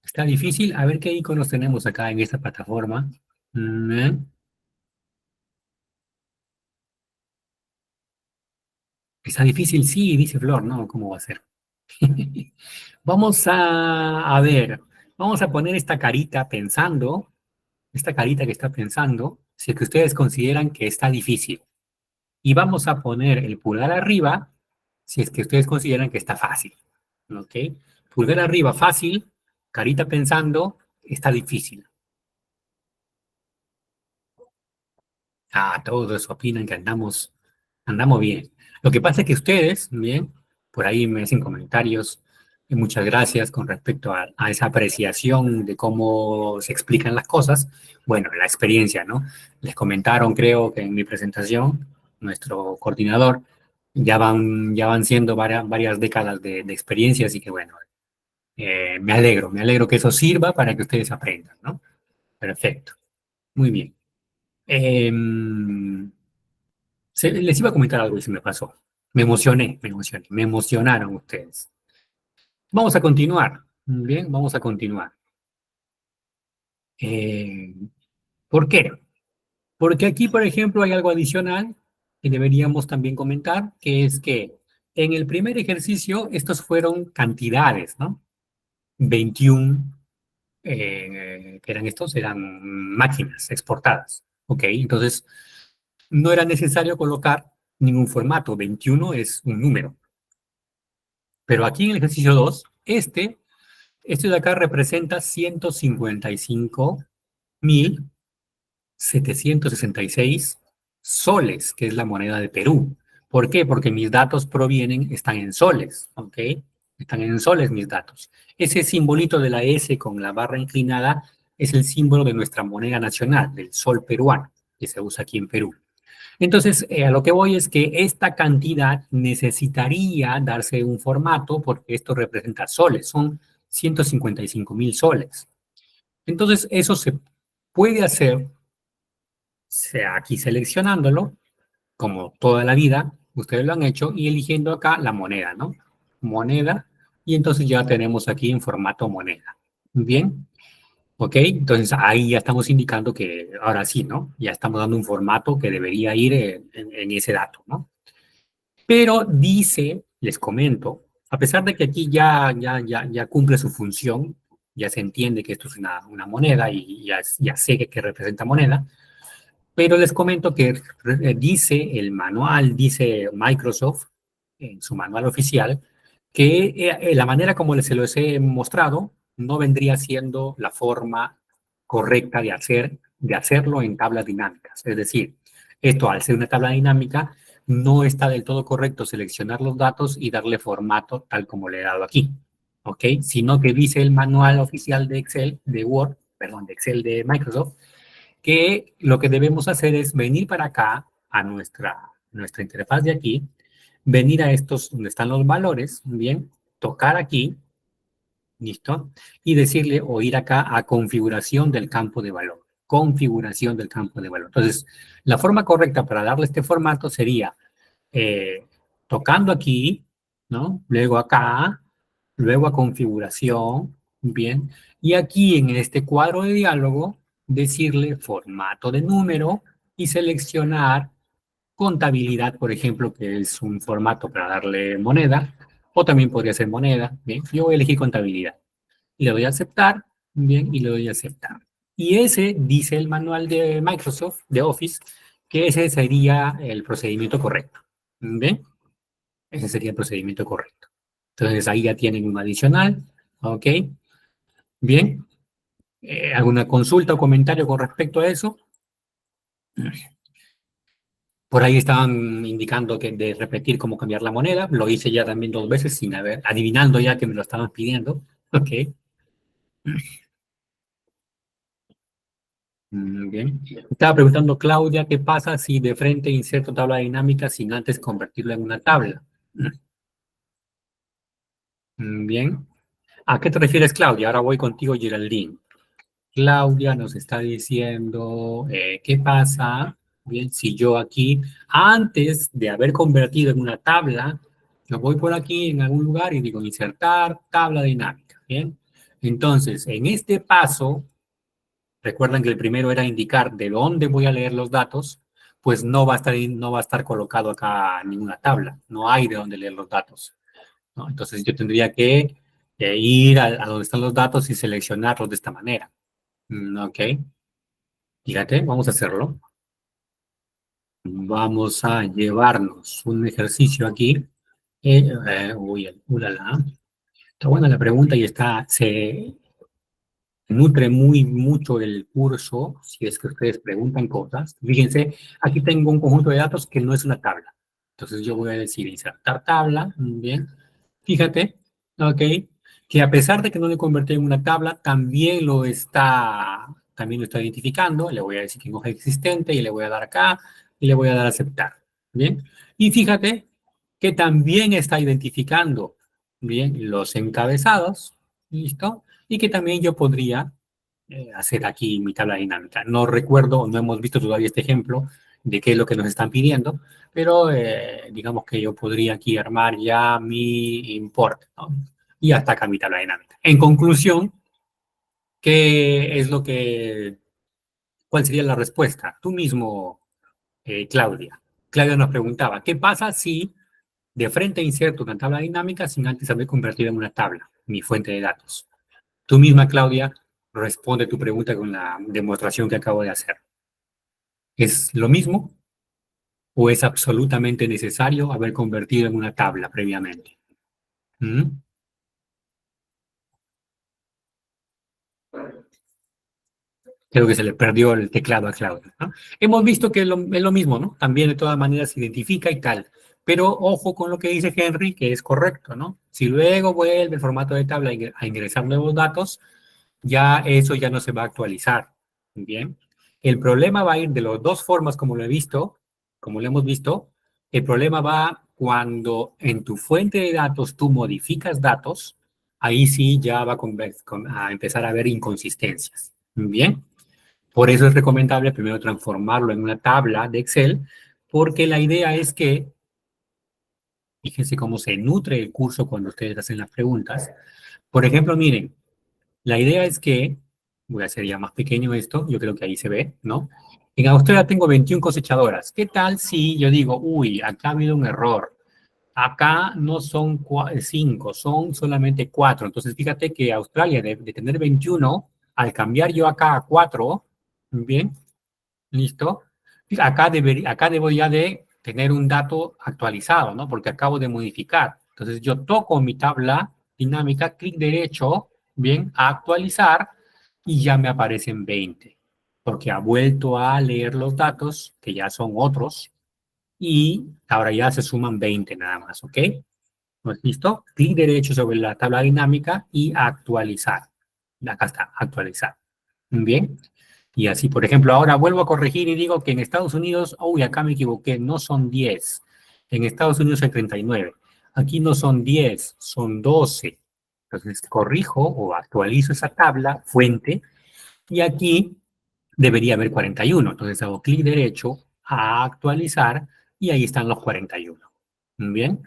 ¿Está difícil? A ver qué iconos tenemos acá en esta plataforma. ¿Eh? ¿Está difícil? Sí, dice Flor, ¿no? ¿Cómo va a ser? Vamos a ver, vamos a poner esta carita que está pensando, si es que ustedes consideran que está difícil. Y vamos a poner el pulgar arriba, si es que ustedes consideran que está fácil. ¿Ok? Pulgar arriba, fácil, carita pensando, está difícil. Ah, todos opinan que andamos bien. Lo que pasa es que ustedes, bien, por ahí me hacen comentarios, y muchas gracias con respecto a esa apreciación de cómo se explican las cosas. Bueno, la experiencia, ¿no? Les comentaron, creo que en mi presentación, nuestro coordinador, ya van siendo varias décadas de experiencia, así que bueno, me alegro que eso sirva para que ustedes aprendan, ¿no? Perfecto, muy bien. Em, les iba a comentar algo y se me pasó. Me emocionaron ustedes. Vamos a continuar. Bien, vamos a continuar. Eh, ¿Por qué? Porque aquí, por ejemplo, hay algo adicional que deberíamos también comentar, que es que en el primer ejercicio estos fueron cantidades, ¿no? 21, ¿qué eran estos? Eran máquinas exportadas. Ok, entonces no era necesario colocar ningún formato. 21 es un número. Pero aquí en el ejercicio 2, este de acá representa 155.766 soles, que es la moneda de Perú. ¿Por qué? Porque mis datos están en soles, ¿ok? Están en soles mis datos. Ese simbolito de la S con la barra inclinada es el símbolo de nuestra moneda nacional, del sol peruano, que se usa aquí en Perú. Entonces, a lo que voy es que esta cantidad necesitaría darse un formato porque esto representa soles, son 155.000 soles. Entonces, eso se puede hacer, sea aquí seleccionándolo, como toda la vida, ustedes lo han hecho, y eligiendo acá la moneda, ¿no? Moneda, y entonces ya tenemos aquí en formato moneda. Bien, ¿ok? Entonces ahí ya estamos indicando que ahora sí, ¿no? Ya estamos dando un formato que debería ir en ese dato, ¿no? Pero dice, les comento, a pesar de que aquí ya cumple su función, ya se entiende que esto es una moneda y ya sé que representa moneda, pero les comento que dice el manual, dice Microsoft en su manual oficial, que la manera como se los he mostrado no vendría siendo la forma correcta de hacerlo en tablas dinámicas. Es decir, esto al ser una tabla dinámica, no está del todo correcto seleccionar los datos y darle formato tal como le he dado aquí. ¿Ok? Sino que dice el manual oficial de Excel, de Word, perdón, de Excel de Microsoft, que lo que debemos hacer es venir para acá, a nuestra interfaz de aquí, venir a estos donde están los valores, bien, tocar aquí, listo, y decirle o ir acá a configuración del campo de valor. Configuración del campo de valor. Entonces, la forma correcta para darle este formato sería eh, tocando aquí, ¿no? Luego acá, luego a configuración, bien, y aquí en este cuadro de diálogo, decirle formato de número y seleccionar contabilidad, por ejemplo, que es un formato para darle moneda, o también podría ser moneda, bien, yo voy a elegir contabilidad y le doy a aceptar, bien, y le doy a aceptar. Y ese dice el manual de Microsoft, de Office, que ese sería el procedimiento correcto, bien, ese sería el procedimiento correcto. Entonces ahí ya tienen un adicional, ok, bien. ¿Alguna consulta o comentario con respecto a eso? Por ahí estaban indicando que de repetir cómo cambiar la moneda. Lo hice ya también 2 veces sin haber, adivinando ya que me lo estaban pidiendo. Ok, bien. Estaba preguntando Claudia, ¿qué pasa si de frente inserto tabla dinámica sin antes convertirlo en una tabla? Bien. ¿A qué te refieres, Claudia? Ahora voy contigo, Geraldine. Claudia nos está diciendo, ¿qué pasa? Bien, si yo aquí, antes de haber convertido en una tabla, Yo voy por aquí en algún lugar y digo insertar tabla dinámica, ¿bien? Entonces, en este paso, recuerdan que el primero era indicar de dónde voy a leer los datos, pues no va a estar colocado acá ninguna tabla, no hay de dónde leer los datos, ¿no? Entonces yo tendría que ir a donde están los datos y seleccionarlos de esta manera. Ok, fíjate, vamos a hacerlo. Vamos a llevarnos un ejercicio aquí. Ulala. Está buena la pregunta y se nutre mucho el curso si es que ustedes preguntan cosas. Fíjense, aquí tengo un conjunto de datos que no es una tabla. Entonces yo voy a decir insertar tabla, bien. Fíjate, ok, que a pesar de que no lo he convertido en una tabla, también lo está identificando. Le voy a decir que es hoja existente y le voy a dar acá y le voy a dar a aceptar, bien. Y fíjate que también está identificando, bien, los encabezados, ¿listo? Y que también yo podría hacer aquí mi tabla dinámica. No recuerdo, no hemos visto todavía este ejemplo de qué es lo que nos están pidiendo, pero digamos que yo podría aquí armar ya mi import, ¿no? Y hasta acá mi tabla dinámica. En conclusión, ¿qué es cuál sería la respuesta? Tú mismo, Claudia. Claudia nos preguntaba, ¿qué pasa si de frente inserto una tabla dinámica sin antes haber convertido en una tabla mi fuente de datos? Tú misma, Claudia, responde tu pregunta con la demostración que acabo de hacer. ¿Es lo mismo o es absolutamente necesario haber convertido en una tabla previamente? ¿Mm? Creo que se le perdió el teclado a Claudia, ¿no? Hemos visto que es lo mismo, ¿no? También de todas maneras se identifica y tal. Pero ojo con lo que dice Henry, que es correcto, ¿no? Si luego vuelve el formato de tabla a ingresar nuevos datos, ya eso ya no se va a actualizar. Bien. El problema va a ir de las dos formas como lo he visto, como lo hemos visto. El problema va cuando en tu fuente de datos tú modificas datos, ahí sí ya va a empezar a haber inconsistencias. Bien. Por eso es recomendable primero transformarlo en una tabla de Excel, porque la idea es que, fíjense cómo se nutre el curso cuando ustedes hacen las preguntas. Por ejemplo, miren, la idea es que, voy a hacer ya más pequeño esto, yo creo que ahí se ve, ¿no? En Australia tengo 21 cosechadoras. ¿Qué tal si yo digo, uy, acá ha habido un error? Acá no son 5, son solamente 4. Entonces, fíjate que Australia, de tener 21, al cambiar yo acá a 4, bien, listo. Acá debo ya de tener un dato actualizado, ¿no? Porque acabo de modificar. Entonces yo toco mi tabla dinámica, clic derecho, bien, a actualizar y ya me aparecen 20. Porque ha vuelto a leer los datos, que ya son otros, y ahora ya se suman 20 nada más, ¿ok? Pues, ¿listo? Clic derecho sobre la tabla dinámica y actualizar. Acá está, actualizar. Bien. Y así, por ejemplo, ahora vuelvo a corregir y digo que en Estados Unidos, uy, acá me equivoqué, no son 10. En Estados Unidos hay 39. Aquí no son 10, son 12. Entonces corrijo o actualizo esa tabla, fuente, y aquí debería haber 41. Entonces hago clic derecho a actualizar y ahí están los 41. Bien.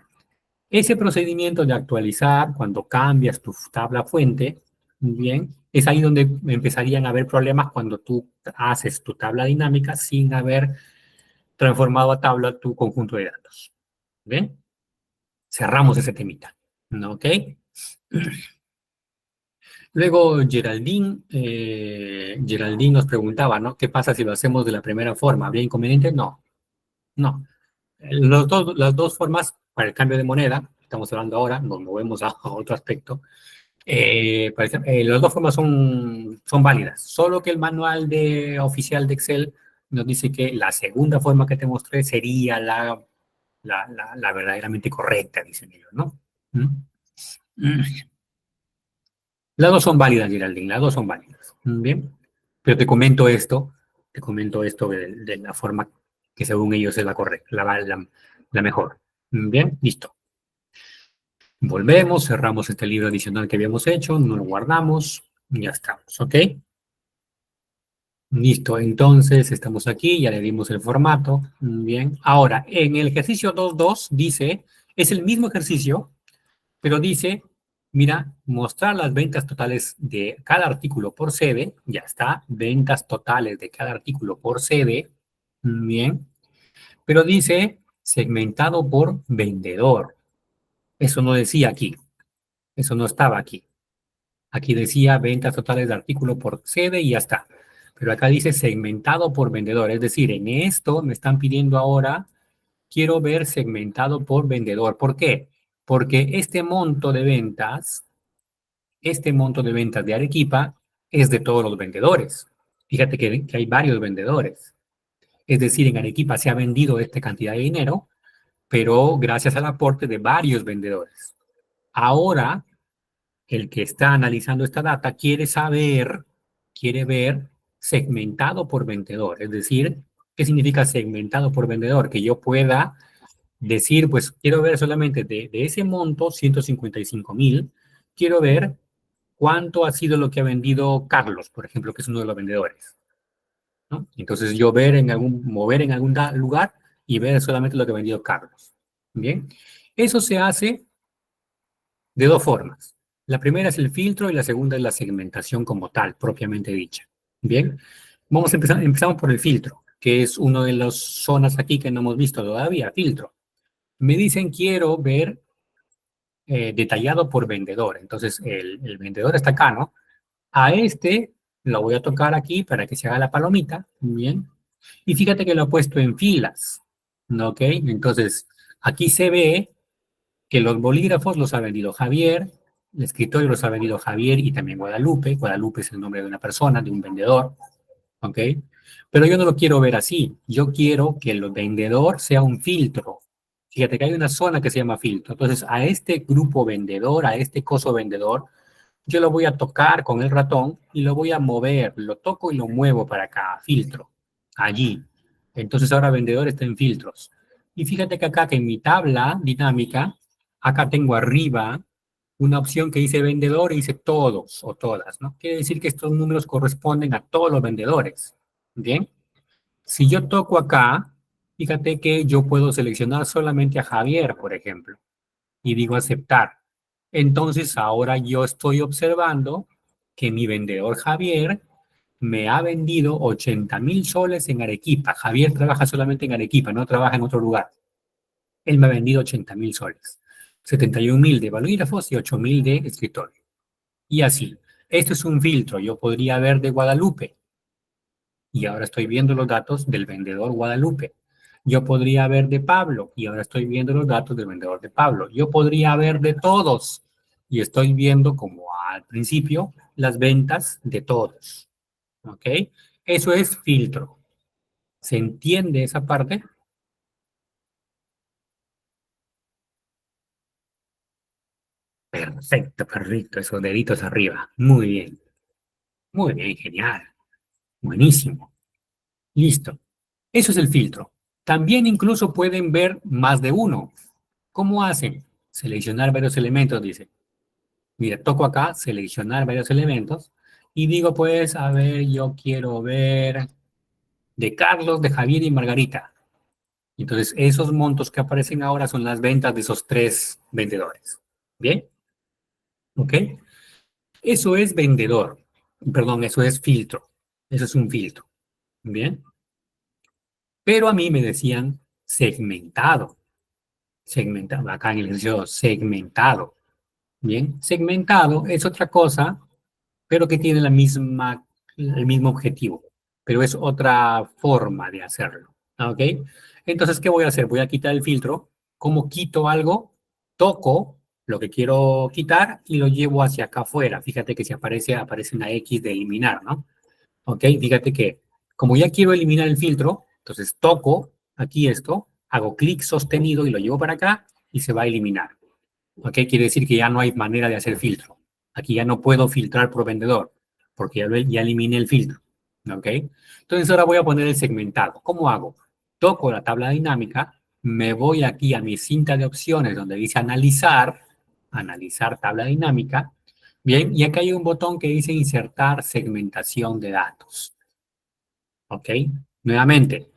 Ese procedimiento de actualizar, cuando cambias tu tabla fuente, bien, es ahí donde empezarían a haber problemas cuando tú haces tu tabla dinámica sin haber transformado a tabla tu conjunto de datos. ¿Bien? Cerramos ese temita. ¿Ok? Luego Geraldine nos preguntaba, ¿no? ¿Qué pasa si lo hacemos de la primera forma? ¿Habría inconveniente? No, no. Las dos formas para el cambio de moneda, estamos hablando ahora, nos movemos a otro aspecto. Las dos formas son válidas, solo que el manual oficial de Excel nos dice que la segunda forma que te mostré sería la verdaderamente correcta, dicen ellos, ¿no? ¿Mm? Mm. Las dos son válidas, Geraldine, las dos son válidas. Bien, pero te comento esto de la forma que según ellos es la correcta, la mejor. Bien, listo. Volvemos, cerramos este libro adicional que habíamos hecho, no lo guardamos, y ya estamos, ¿ok? Listo, entonces estamos aquí, ya le dimos el formato. Bien, ahora en el ejercicio 2.2 dice Es el mismo ejercicio, pero dice, mira, mostrar las ventas totales de cada artículo por sede, ya está, ventas totales de cada artículo por sede, bien, pero dice segmentado por vendedor. Eso no decía aquí, eso no estaba aquí. Aquí decía ventas totales de artículo por sede y ya está. Pero acá dice segmentado por vendedor, es decir, en esto me están pidiendo ahora, quiero ver segmentado por vendedor. ¿Por qué? Porque este monto de ventas de Arequipa es de todos los vendedores. Fíjate que hay varios vendedores. Es decir, en Arequipa se ha vendido esta cantidad de dinero, pero gracias al aporte de varios vendedores. Ahora, el que está analizando esta data quiere ver segmentado por vendedor. Es decir, ¿qué significa segmentado por vendedor? Que yo pueda decir, pues quiero ver solamente de ese monto, 155,000, quiero ver cuánto ha sido lo que ha vendido Carlos, por ejemplo, que es uno de los vendedores, ¿no? Entonces yo mover en algún lugar y ver solamente lo que ha vendido Carlos. Bien, eso se hace de dos formas. La primera es el filtro y la segunda es la segmentación como tal, propiamente dicha. Bien, vamos a empezar, empezamos por el filtro, que es una de las zonas aquí que no hemos visto todavía, filtro. Me dicen quiero ver detallado por vendedor. Entonces el vendedor está acá, ¿no? A este lo voy a tocar aquí para que se haga la palomita. Bien. Y fíjate que lo he puesto en filas. ¿Ok? Entonces, aquí se ve que los bolígrafos los ha vendido Javier, el escritorio los ha vendido Javier y también Guadalupe. Guadalupe es el nombre de una persona, de un vendedor. ¿Ok? Pero yo no lo quiero ver así. Yo quiero que el vendedor sea un filtro. Fíjate que hay una zona que se llama filtro. Entonces, a este grupo vendedor, a este coso vendedor, yo lo voy a tocar con el ratón y lo voy a mover, lo toco y lo muevo para acá, filtro, allí. Entonces ahora vendedor está en filtros. Y fíjate que acá que en mi tabla dinámica, acá tengo arriba una opción que dice vendedor y dice todos o todas, ¿no? Quiere decir que estos números corresponden a todos los vendedores. Bien, si yo toco acá, fíjate que yo puedo seleccionar solamente a Javier, por ejemplo, y digo aceptar. Entonces ahora yo estoy observando que mi vendedor Javier me ha vendido 80,000 soles en Arequipa. Javier trabaja solamente en Arequipa, no trabaja en otro lugar. Él me ha vendido 80,000 soles. 71,000 de bolígrafos y 8,000 de escritorio. Y así. Esto es un filtro. Yo podría ver de Guadalupe. Y ahora estoy viendo los datos del vendedor Guadalupe. Yo podría ver de Pablo y ahora estoy viendo los datos del vendedor de Pablo. Yo podría ver de todos y estoy viendo, como al principio, las ventas de todos. ¿Ok? Eso es filtro. ¿Se entiende esa parte? Perfecto, perfecto. Esos deditos arriba. Muy bien. Muy bien, genial. Buenísimo. Listo. Eso es el filtro. También incluso pueden ver más de uno. ¿Cómo hacen? Seleccionar varios elementos, dice. Mira, toco acá, seleccionar varios elementos y digo, pues, a ver, yo quiero ver de Carlos, de Javier y Margarita. Entonces, esos montos que aparecen ahora son las ventas de esos tres vendedores. ¿Bien? ¿Ok? Eso es vendedor. Perdón, eso es filtro. Eso es un filtro. ¿Bien? Pero a mí me decían segmentado. Segmentado. Acá en el ejercicio segmentado. Bien, segmentado es otra cosa, pero que tiene el mismo objetivo, pero es otra forma de hacerlo. ¿Ok? Entonces, ¿qué voy a hacer? Voy a quitar el filtro. ¿Cómo quito algo? Toco lo que quiero quitar y lo llevo hacia acá afuera. Fíjate que si aparece una X de eliminar, ¿no? ¿Ok? Fíjate que como ya quiero eliminar el filtro, entonces toco aquí esto, hago clic sostenido y lo llevo para acá y se va a eliminar. ¿Ok? Quiere decir que ya no hay manera de hacer filtro. Aquí ya no puedo filtrar por vendedor, porque ya eliminé el filtro. ¿Ok? Entonces ahora voy a poner el segmentado. ¿Cómo hago? Toco la tabla dinámica, me voy aquí a mi cinta de opciones donde dice analizar, analizar tabla dinámica. Bien, y acá hay un botón que dice insertar segmentación de datos. ¿Ok? Nuevamente,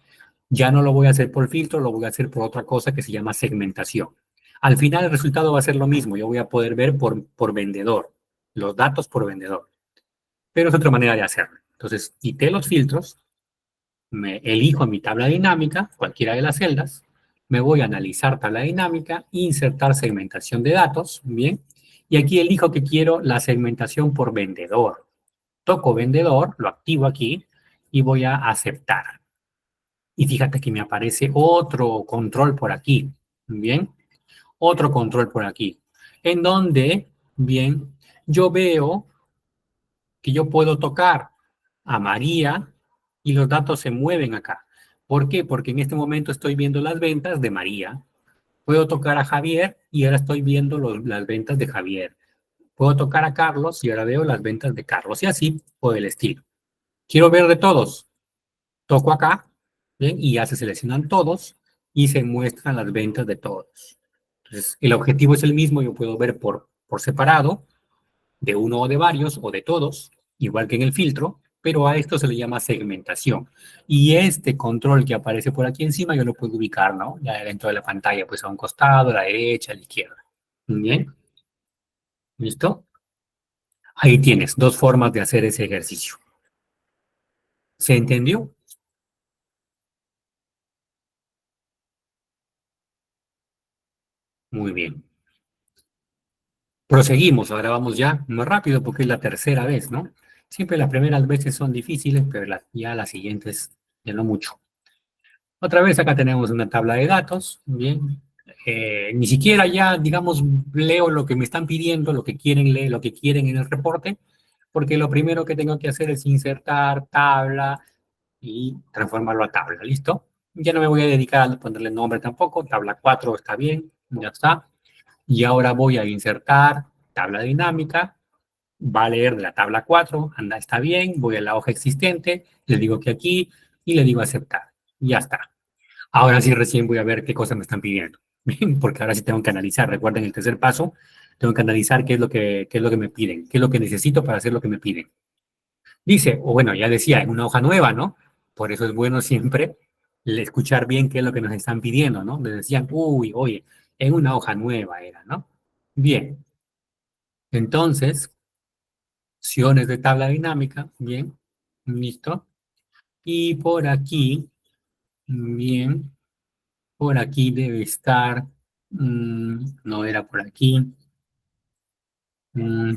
ya no lo voy a hacer por filtro, lo voy a hacer por otra cosa que se llama segmentación. Al final el resultado va a ser lo mismo. Yo voy a poder ver por vendedor, los datos por vendedor. Pero es otra manera de hacerlo. Entonces, quité los filtros, me elijo mi tabla dinámica, cualquiera de las celdas, me voy a analizar tabla dinámica, insertar segmentación de datos, bien, y aquí elijo que quiero la segmentación por vendedor. Toco vendedor, lo activo aquí y voy a aceptar. Y fíjate que me aparece otro control por aquí, bien, otro control por aquí, en donde, bien, yo veo que yo puedo tocar a María y los datos se mueven acá. ¿Por qué? Porque en este momento estoy viendo las ventas de María. Puedo tocar a Javier y ahora estoy viendo las ventas de Javier. Puedo tocar a Carlos y ahora veo las ventas de Carlos y así por el estilo. Quiero ver de todos. Toco acá, ¿bien? Y ya se seleccionan todos y se muestran las ventas de todos. Entonces, el objetivo es el mismo. Yo puedo ver por separado de uno o de varios o de todos, igual que en el filtro, pero a esto se le llama segmentación. Y este control que aparece por aquí encima yo lo puedo ubicar, ¿no? Ya dentro de la pantalla, pues a un costado, a la derecha, a la izquierda. Bien, ¿listo? Ahí tienes dos formas de hacer ese ejercicio. ¿Se entendió? Muy bien. Proseguimos, ahora vamos ya más rápido porque es la tercera vez, ¿no? Siempre las primeras veces son difíciles, pero ya las siguientes ya no mucho. Otra vez acá tenemos una tabla de datos, bien. Ni siquiera ya, digamos, leo lo que me están pidiendo, lo que quieren leer, lo que quieren en el reporte, porque lo primero que tengo que hacer es insertar tabla y transformarlo a tabla, ¿listo? Ya no me voy a dedicar a ponerle nombre tampoco, tabla 4 está bien, ya está. Y ahora voy a insertar tabla dinámica, va a leer de la tabla 4, anda, está bien, voy a la hoja existente, le digo que aquí y le digo aceptar. Ya está. Ahora sí recién voy a ver qué cosas me están pidiendo, porque ahora sí tengo que analizar. Recuerden el tercer paso, tengo que analizar qué es lo que me piden, qué es lo que necesito para hacer lo que me piden. Dice, o bueno, ya decía, en una hoja nueva, ¿no? Por eso es bueno siempre escuchar bien qué es lo que nos están pidiendo, ¿no? Me decían, uy, oye, en una hoja nueva era, ¿no? Bien, entonces, opciones de tabla dinámica, bien, listo. Y por aquí, bien, por aquí debe estar, no era por aquí. Mm,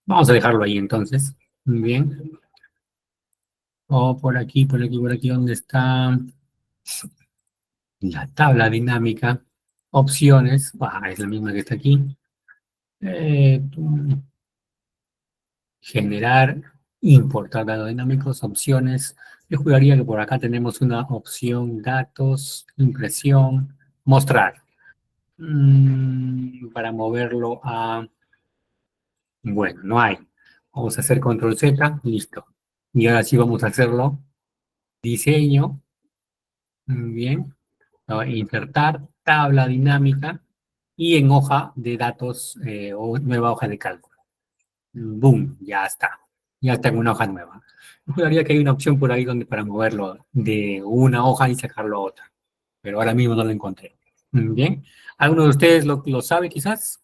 vamos a dejarlo ahí entonces. Bien. O por aquí, por aquí, por aquí, ¿dónde está la tabla dinámica? Opciones. Es la misma que está aquí. Eh, generar, importar datos dinámicos, opciones. Yo jugaría que por acá tenemos una opción, datos, impresión, mostrar. Para moverlo a, bueno, no hay. Vamos a hacer control Z, listo. Y ahora sí vamos a hacerlo. Diseño, bien. Insertar, tabla dinámica y en hoja de datos o nueva hoja de cálculo. Boom, ya está. Ya está en una hoja nueva. Yo juraría que hay una opción por ahí donde para moverlo de una hoja y sacarlo a otra. Pero ahora mismo no lo encontré. Bien. ¿Alguno de ustedes lo sabe quizás?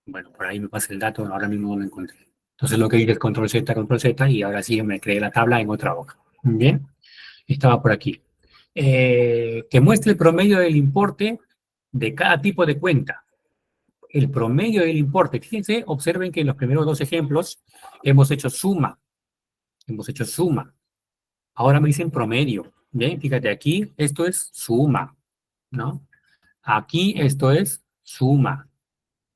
Bueno, por ahí me pasa el dato, ahora mismo no lo encontré. Entonces lo que hice es control Z, y ahora sí me creé la tabla en otra hoja. Bien, estaba por aquí. Que muestre el promedio del importe de cada tipo de cuenta. El promedio del importe. Fíjense, observen que en los primeros dos ejemplos hemos hecho suma. Hemos hecho suma. Ahora me dicen promedio. Bien, fíjate aquí, esto es suma, ¿no? Aquí esto es suma.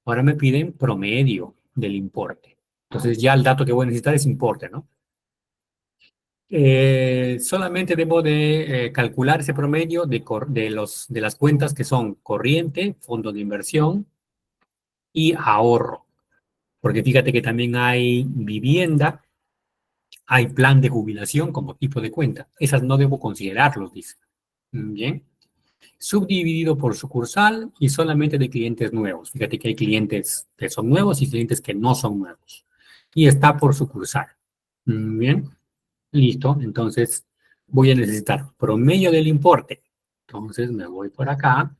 Ahora me piden promedio del importe. Entonces ya el dato que voy a necesitar es importe, ¿no? Solamente debo de calcular ese promedio de las cuentas que son corriente, fondo de inversión y ahorro. Porque fíjate que también hay vivienda, hay plan de jubilación como tipo de cuenta. Esas no debo considerarlos, dice. Bien. Subdividido por sucursal y solamente de clientes nuevos. Fíjate que hay clientes que son nuevos y clientes que no son nuevos. Y está por sucursal. Bien, listo. Entonces voy a necesitar promedio del importe. Entonces me voy por acá.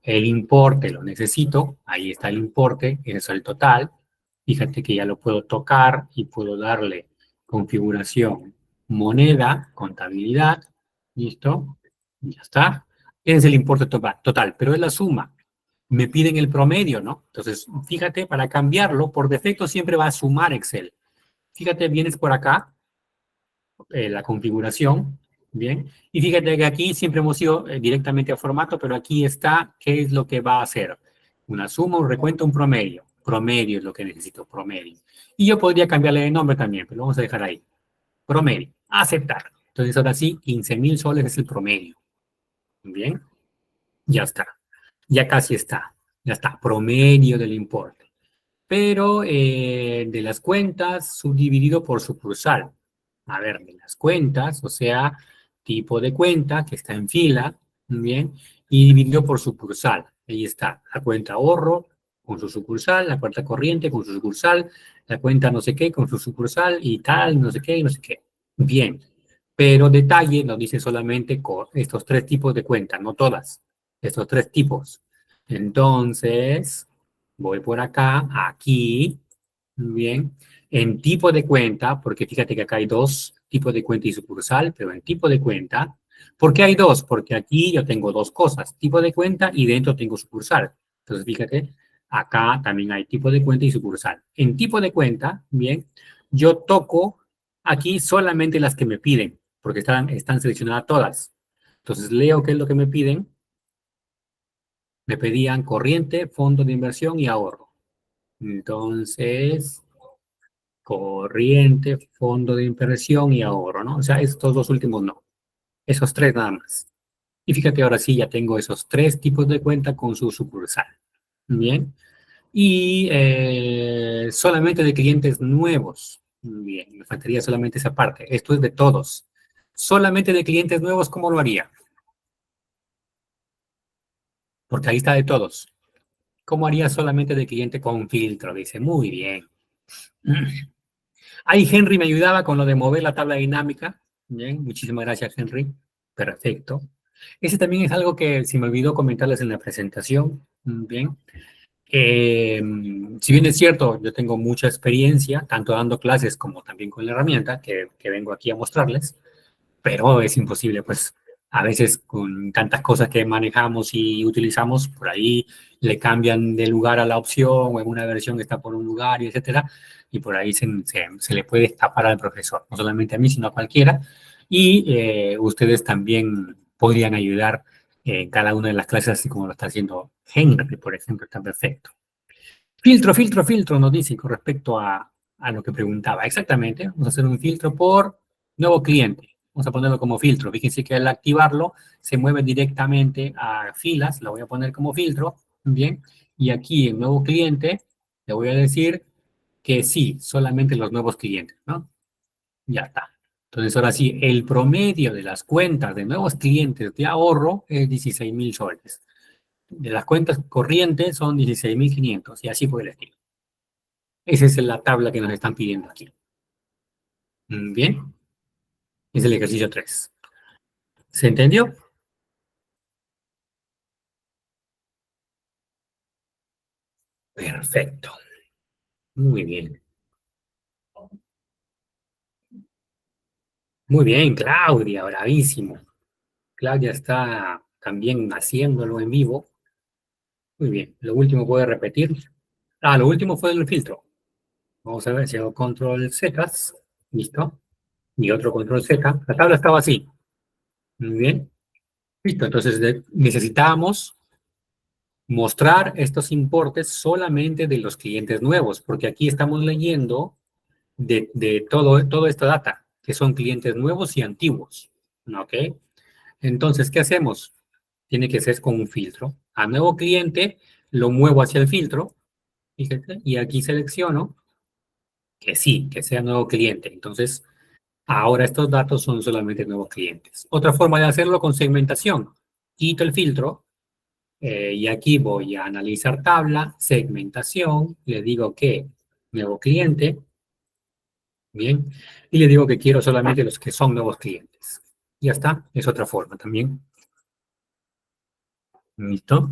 El importe lo necesito, ahí está el importe, ese es el total. Fíjate que ya lo puedo tocar y puedo darle configuración, moneda, contabilidad, listo, ya está. Ese es el importe total, pero es la suma. Me piden el promedio, ¿no? Entonces, fíjate, para cambiarlo, por defecto siempre va a sumar Excel. Fíjate, vienes por acá, la configuración, ¿bien? Y fíjate que aquí siempre hemos ido directamente a formato, pero aquí está qué es lo que va a hacer. Una suma, un recuento, un promedio. Promedio es lo que necesito, promedio. Y yo podría cambiarle de nombre también, pero lo vamos a dejar ahí. Promedio, aceptar. Entonces ahora sí, 15.000 soles es el promedio. Bien, ya está. Ya casi está. Ya está, promedio del importe. Pero de las cuentas subdividido por sucursal. A ver, de las cuentas, o sea, tipo de cuenta que está en fila, muy bien, y dividido por sucursal. Ahí está, la cuenta ahorro con su sucursal, la cuenta corriente con su sucursal, la cuenta no sé qué con su sucursal y tal, no sé qué, no sé qué. Bien, pero detalle nos dice solamente con estos tres tipos de cuentas, no todas, estos tres tipos. Entonces, voy por acá, aquí, muy bien, en tipo de cuenta, porque fíjate que acá hay dos tipos de cuenta y sucursal, pero en tipo de cuenta, ¿por qué hay dos? Porque aquí yo tengo dos cosas, tipo de cuenta y dentro tengo sucursal. Entonces, fíjate, acá también hay tipo de cuenta y sucursal. En tipo de cuenta, bien, yo toco aquí solamente las que me piden, porque están seleccionadas todas. Entonces, leo qué es lo que me piden. Me pedían corriente, fondo de inversión y ahorro. Entonces, corriente, fondo de inversión y ahorro, ¿no? O sea, estos dos últimos no. Esos tres nada más. Y fíjate, ahora sí ya tengo esos tres tipos de cuenta con su sucursal. Bien. Y solamente de clientes nuevos. Bien, me faltaría solamente esa parte. Esto es de todos. Solamente de clientes nuevos, ¿cómo lo haría? Porque ahí está de todos. ¿Cómo haría solamente de cliente con filtro? Dice, muy bien. Ahí Henry me ayudaba con lo de mover la tabla dinámica. Bien, muchísimas gracias, Henry. Perfecto. Ese también es algo que se me olvidó comentarles en la presentación. Bien. Eh, si bien es cierto, yo tengo mucha experiencia, tanto dando clases como también con la herramienta que vengo aquí a mostrarles, pero es imposible, pues a veces con tantas cosas que manejamos y utilizamos, por ahí le cambian de lugar a la opción o en una versión está por un lugar y etcétera, y por ahí se le puede escapar al profesor, no solamente a mí, sino a cualquiera, y ustedes también podrían ayudar en cada una de las clases, así como lo está haciendo Henry, por ejemplo, está perfecto. Filtro, filtro, filtro, nos dice con respecto a lo que preguntaba. Exactamente, vamos a hacer un filtro por nuevo cliente. Vamos a ponerlo como filtro. Fíjense que al activarlo se mueve directamente a filas. Lo voy a poner como filtro. Bien. Y aquí en nuevo cliente le voy a decir que sí, solamente los nuevos clientes, ¿no? Ya está. Entonces, ahora sí, el promedio de las cuentas de nuevos clientes de ahorro es 16.000 soles. De las cuentas corrientes son 16.500 y así por el estilo. Esa es la tabla que nos están pidiendo aquí. Bien, es el ejercicio 3. ¿Se entendió? Perfecto. Muy bien. Muy bien, Claudia, bravísimo. Claudia está también haciéndolo en vivo. Muy bien. Lo último puede repetir. Ah, lo último fue el filtro. Vamos a ver si hago control Z. Listo. Y otro control Z. La tabla estaba así. Muy bien. Listo. Entonces necesitamos mostrar estos importes solamente de los clientes nuevos, porque aquí estamos leyendo de toda esta data, que son clientes nuevos y antiguos. ¿Ok? Entonces, ¿qué hacemos? Tiene que ser con un filtro. A nuevo cliente lo muevo hacia el filtro, fíjate, y aquí selecciono que sí, que sea nuevo cliente. Entonces, ahora estos datos son solamente nuevos clientes. Otra forma de hacerlo con segmentación. Quito el filtro. Y aquí voy a analizar tabla, segmentación, le digo que nuevo cliente, bien, y le digo que quiero solamente los que son nuevos clientes. Ya está, es otra forma también. ¿Listo?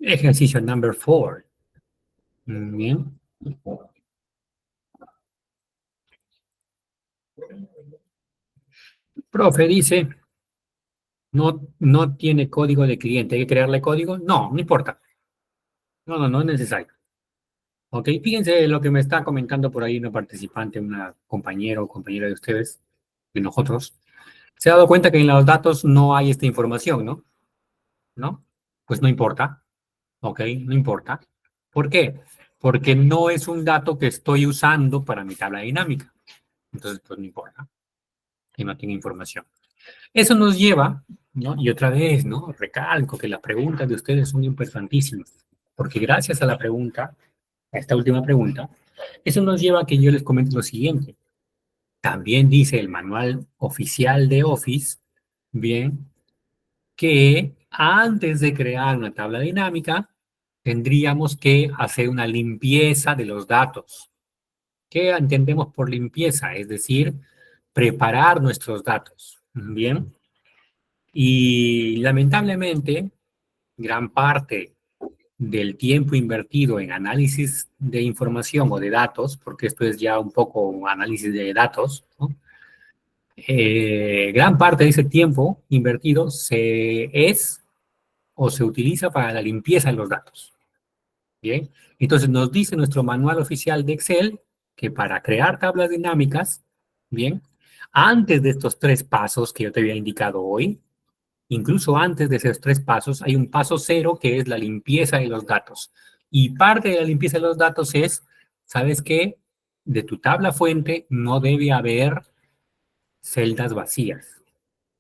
Ejercicio number 4. Bien. Profe dice, no tiene código de cliente. ¿Hay que crearle código? No, no importa. No es necesario. Ok, fíjense lo que me está comentando por ahí una participante, una compañera o compañera de ustedes, de nosotros. Se ha dado cuenta que en los datos no hay esta información, ¿no? ¿No? Pues no importa. Ok, no importa. ¿Por qué? Porque no es un dato que estoy usando para mi tabla dinámica. Entonces, pues no importa que no tenga información. Eso nos lleva, ¿no? Y otra vez, ¿no? Recalco que las preguntas de ustedes son importantísimas, porque gracias a la pregunta, a esta última pregunta, eso nos lleva a que yo les comente lo siguiente. También dice el manual oficial de Office, bien, que antes de crear una tabla dinámica, tendríamos que hacer una limpieza de los datos. ¿Qué entendemos por limpieza? Es decir, preparar nuestros datos. Bien. Y lamentablemente, gran parte del tiempo invertido en análisis de información o de datos, porque esto es ya un poco un análisis de datos, ¿no? Gran parte de ese tiempo invertido es o se utiliza para la limpieza de los datos. Bien, entonces nos dice nuestro manual oficial de Excel que para crear tablas dinámicas, bien, antes de estos tres pasos que yo te había indicado hoy, incluso antes de esos tres pasos, hay un paso cero que es la limpieza de los datos. Y parte de la limpieza de los datos es, ¿sabes qué? De tu tabla fuente no debe haber celdas vacías.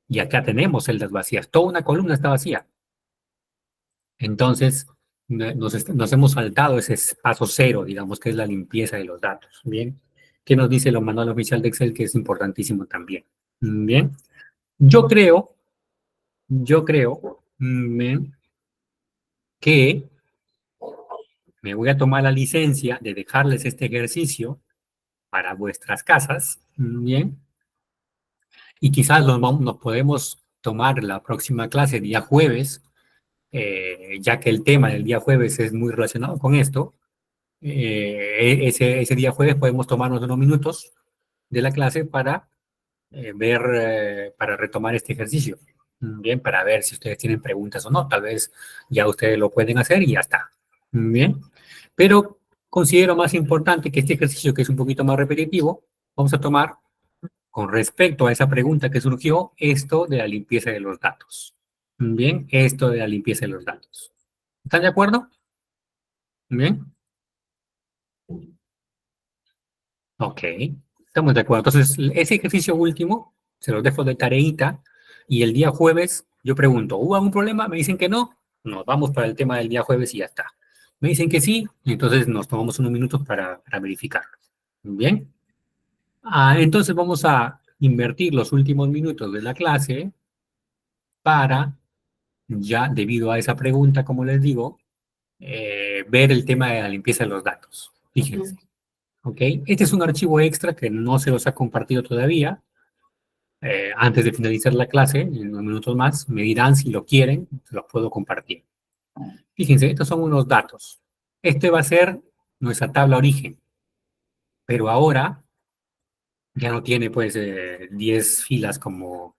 Y acá tenemos celdas vacías. Toda una columna está vacía. Entonces, nos hemos saltado ese paso cero, digamos, que es la limpieza de los datos. Bien. ¿Qué nos dice el manual oficial de Excel? Que es importantísimo también. Bien. Yo creo, bien, que me voy a tomar la licencia de dejarles este ejercicio para vuestras casas, bien, y quizás nos podemos tomar la próxima clase día jueves, ya que el tema del día jueves es muy relacionado con esto. Ese día jueves podemos tomarnos unos minutos de la clase para para retomar este ejercicio. Bien, para ver si ustedes tienen preguntas o no. Tal vez ya ustedes lo pueden hacer y ya está. Bien, pero considero más importante que este ejercicio, que es un poquito más repetitivo, vamos a tomar con respecto a esa pregunta que surgió, esto de la limpieza de los datos. Bien, esto de la limpieza de los datos. ¿Están de acuerdo? Bien. Ok, estamos de acuerdo. Entonces, ese ejercicio último se los dejo de tareita y el día jueves yo pregunto, ¿hubo algún problema? Me dicen que no, nos vamos para el tema del día jueves y ya está. Me dicen que sí, y entonces nos tomamos unos minutos para verificarlo. Bien. Entonces vamos a invertir los últimos minutos de la clase para, ya debido a esa pregunta, como les digo, ver el tema de la limpieza de los datos. Fíjense. ¿Ok? Este es un archivo extra que no se los ha compartido todavía. Antes de finalizar la clase, en unos minutos más, me dirán si lo quieren, se los puedo compartir. Fíjense, estos son unos datos. Este va a ser nuestra tabla origen, pero ahora ya no tiene pues 10 filas como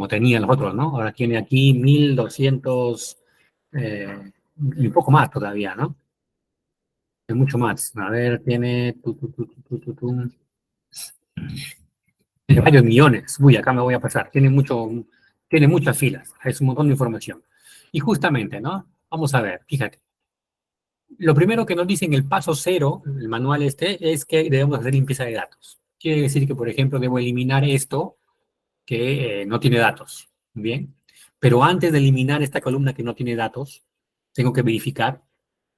tenían los otros, ¿no? Ahora tiene aquí 1200 y un poco más todavía, ¿no? Es mucho más. A ver, tiene tiene varios millones. Uy, acá me voy a pasar. Tiene muchas filas. Es un montón de información. Y justamente, ¿no? Vamos a ver, fíjate. Lo primero que nos dice en el paso cero, el manual este, es que debemos hacer limpieza de datos. Quiere decir que, por ejemplo, debo eliminar esto que no tiene datos. Bien. Pero antes de eliminar esta columna que no tiene datos, tengo que verificar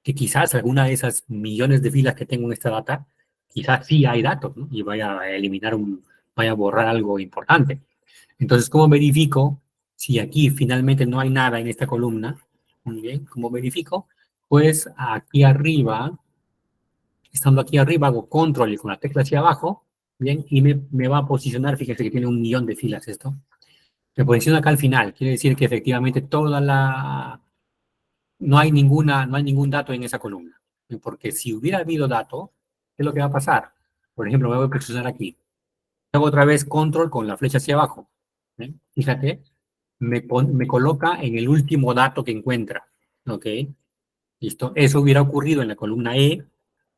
que quizás alguna de esas millones de filas que tengo en esta data, quizás sí hay datos, ¿no? Y vaya a borrar algo importante. Entonces, ¿cómo verifico si aquí finalmente no hay nada en esta columna? Muy bien, ¿cómo verifico? Pues aquí arriba, estando aquí arriba, hago control y con la tecla hacia abajo, bien, y me va a posicionar, fíjese que tiene un millón de filas esto, me posiciona acá al final, quiere decir que efectivamente no hay ningún dato en esa columna. Porque si hubiera habido dato, ¿qué es lo que va a pasar? Por ejemplo, me voy a posicionar aquí. Hago otra vez control con la flecha hacia abajo. Fíjate, me coloca en el último dato que encuentra. ¿Ok? Listo. Eso hubiera ocurrido en la columna E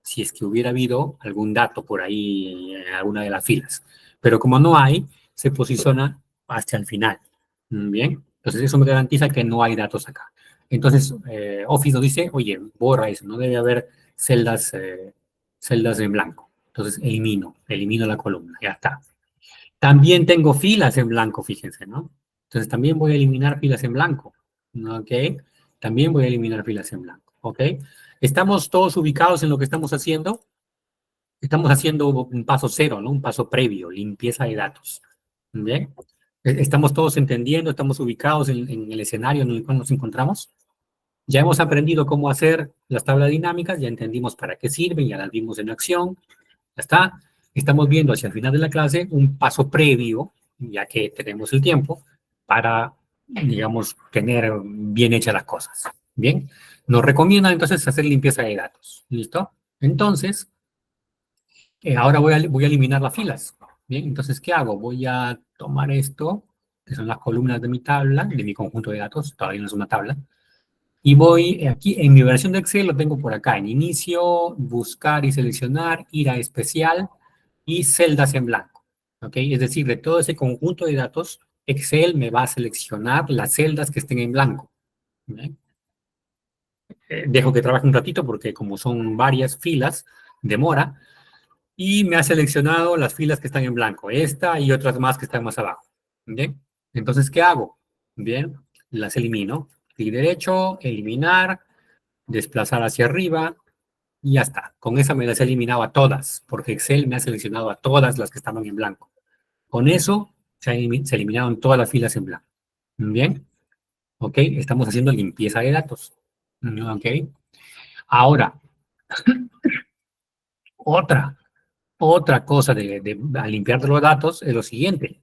si es que hubiera habido algún dato por ahí en alguna de las filas. Pero como no hay, se posiciona hasta el final. Bien. Entonces eso me garantiza que no hay datos acá. Entonces Office nos dice, oye, borra eso, no debe haber celdas en blanco. Entonces elimino la columna, ya está. También tengo filas en blanco, fíjense, ¿no? Entonces también voy a eliminar filas en blanco, ¿ok? También voy a eliminar filas en blanco, ¿ok? ¿Estamos todos ubicados en lo que estamos haciendo? Estamos haciendo un paso cero, ¿no? Un paso previo, limpieza de datos, ¿bien? ¿Estamos todos entendiendo? ¿Estamos ubicados en el escenario en el cual nos encontramos? Ya hemos aprendido cómo hacer las tablas dinámicas, ya entendimos para qué sirven, ya las vimos en acción, ya está. Estamos viendo hacia el final de la clase un paso previo, ya que tenemos el tiempo, para, digamos, tener bien hechas las cosas. Bien, nos recomiendan entonces hacer limpieza de datos. ¿Listo? Entonces, ahora voy a eliminar las filas. Bien, entonces, ¿qué hago? Voy a tomar esto, que son las columnas de mi tabla, de mi conjunto de datos, todavía no es una tabla, y voy aquí, en mi versión de Excel lo tengo por acá, en inicio, buscar y seleccionar, ir a especial y celdas en blanco. ¿Ok? Es decir, de todo ese conjunto de datos, Excel me va a seleccionar las celdas que estén en blanco. ¿Ok? Dejo que trabaje un ratito porque como son varias filas, demora, y me ha seleccionado las filas que están en blanco, esta y otras más que están más abajo. ¿Bien? Entonces, ¿qué hago? Bien, las elimino. Clic derecho, eliminar, desplazar hacia arriba y ya está. Con esa me las he eliminado a todas, porque Excel me ha seleccionado a todas las que estaban en blanco. Con eso se eliminaron todas las filas en blanco. Bien, ok, estamos haciendo limpieza de datos. Ok, ahora, otra, otra cosa al limpiar los datos es lo siguiente.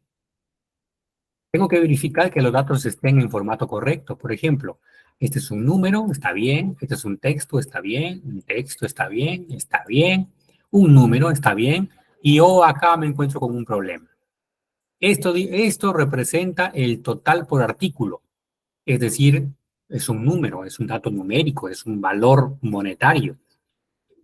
Tengo que verificar que los datos estén en formato correcto. Por ejemplo, este es un número, está bien. Este es un texto, está bien. Un texto está bien, está bien. Un número está bien. Y yo acá me encuentro con un problema. Esto representa el total por artículo. Es decir, es un número, es un dato numérico, es un valor monetario.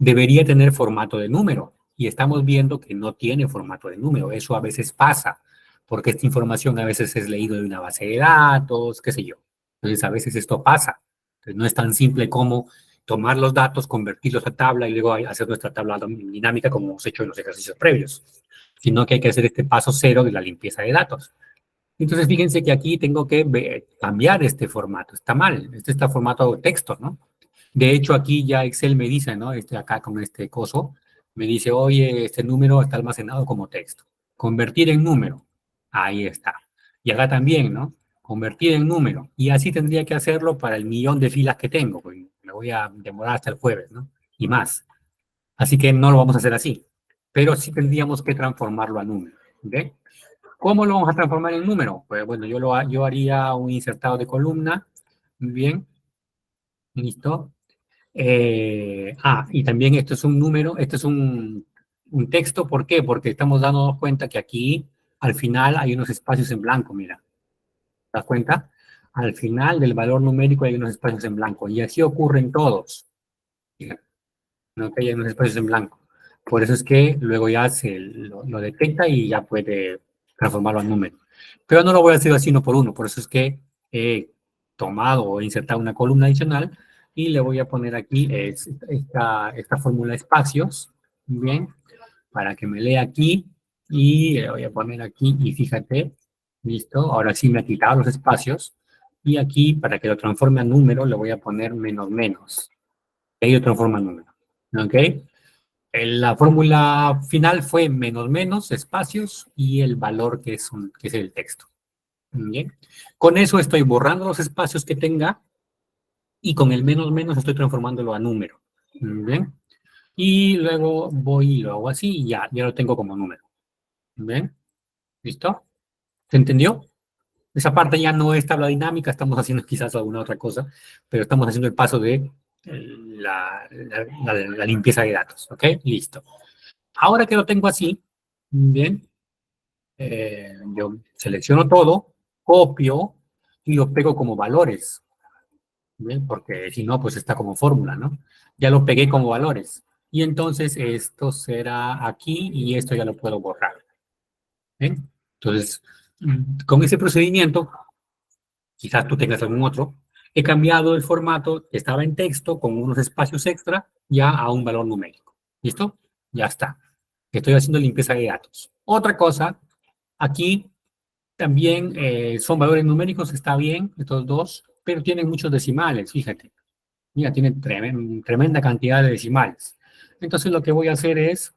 Debería tener formato de número y estamos viendo que no tiene formato de número. Eso a veces pasa porque esta información a veces es leído de una base de datos, qué sé yo. Entonces a veces esto pasa. Entonces, no es tan simple como tomar los datos, convertirlos a tabla y luego hacer nuestra tabla dinámica como hemos hecho en los ejercicios previos, sino que hay que hacer este paso cero de la limpieza de datos. Entonces, fíjense que aquí tengo que cambiar este formato. Está mal. Este está formato texto, ¿no? De hecho, aquí ya Excel me dice, ¿no? Acá con este coso, me dice, oye, este número está almacenado como texto. Convertir en número. Ahí está. Y acá también, ¿no? Convertir en número. Y así tendría que hacerlo para el millón de filas que tengo. Pues me voy a demorar hasta el jueves, ¿no? Y más. Así que no lo vamos a hacer así. Pero sí tendríamos que transformarlo a número. ¿Ok? ¿Cómo lo vamos a transformar en número? Pues bueno, yo haría un insertado de columna. Bien, listo. Y también esto es un número, esto es un texto. ¿Por qué? Porque estamos dándonos cuenta que aquí al final hay unos espacios en blanco, mira. ¿Te das cuenta? Al final del valor numérico hay unos espacios en blanco. Y así ocurren todos. Fíjate, no que hay unos espacios en blanco. Por eso es que luego ya lo detecta y ya puede transformarlo en número. Pero no lo voy a hacer así uno por uno. Por eso es que he tomado o insertado una columna adicional y le voy a poner aquí esta fórmula de espacios. Bien, para que me lea aquí y le voy a poner aquí y fíjate, listo. Ahora sí me ha quitado los espacios y aquí para que lo transforme a número le voy a poner menos menos. Y ahí lo transforma a número. ¿Ok? La fórmula final fue menos menos, espacios y el valor que es el texto. Bien. Con eso estoy borrando los espacios que tenga y con el menos menos estoy transformándolo a número. Bien. Y luego voy y lo hago así y ya lo tengo como número. Bien. ¿Listo? ¿Se entendió? Esa parte ya no es tabla dinámica, estamos haciendo quizás alguna otra cosa, pero estamos haciendo el paso de la limpieza de datos, ¿ok? Listo. Ahora que lo tengo así, bien, yo selecciono todo, copio y lo pego como valores, bien, porque si no, pues está como fórmula, ¿no? Ya lo pegué como valores. Y entonces esto será aquí y esto ya lo puedo borrar, ¿bien? Entonces, con ese procedimiento, quizás tú tengas algún otro, he cambiado el formato que estaba en texto con unos espacios extra ya a un valor numérico. ¿Listo? Ya está. Estoy haciendo limpieza de datos. Otra cosa, aquí también son valores numéricos, está bien, estos dos, pero tienen muchos decimales, fíjate. Mira, tienen tremenda cantidad de decimales. Entonces lo que voy a hacer es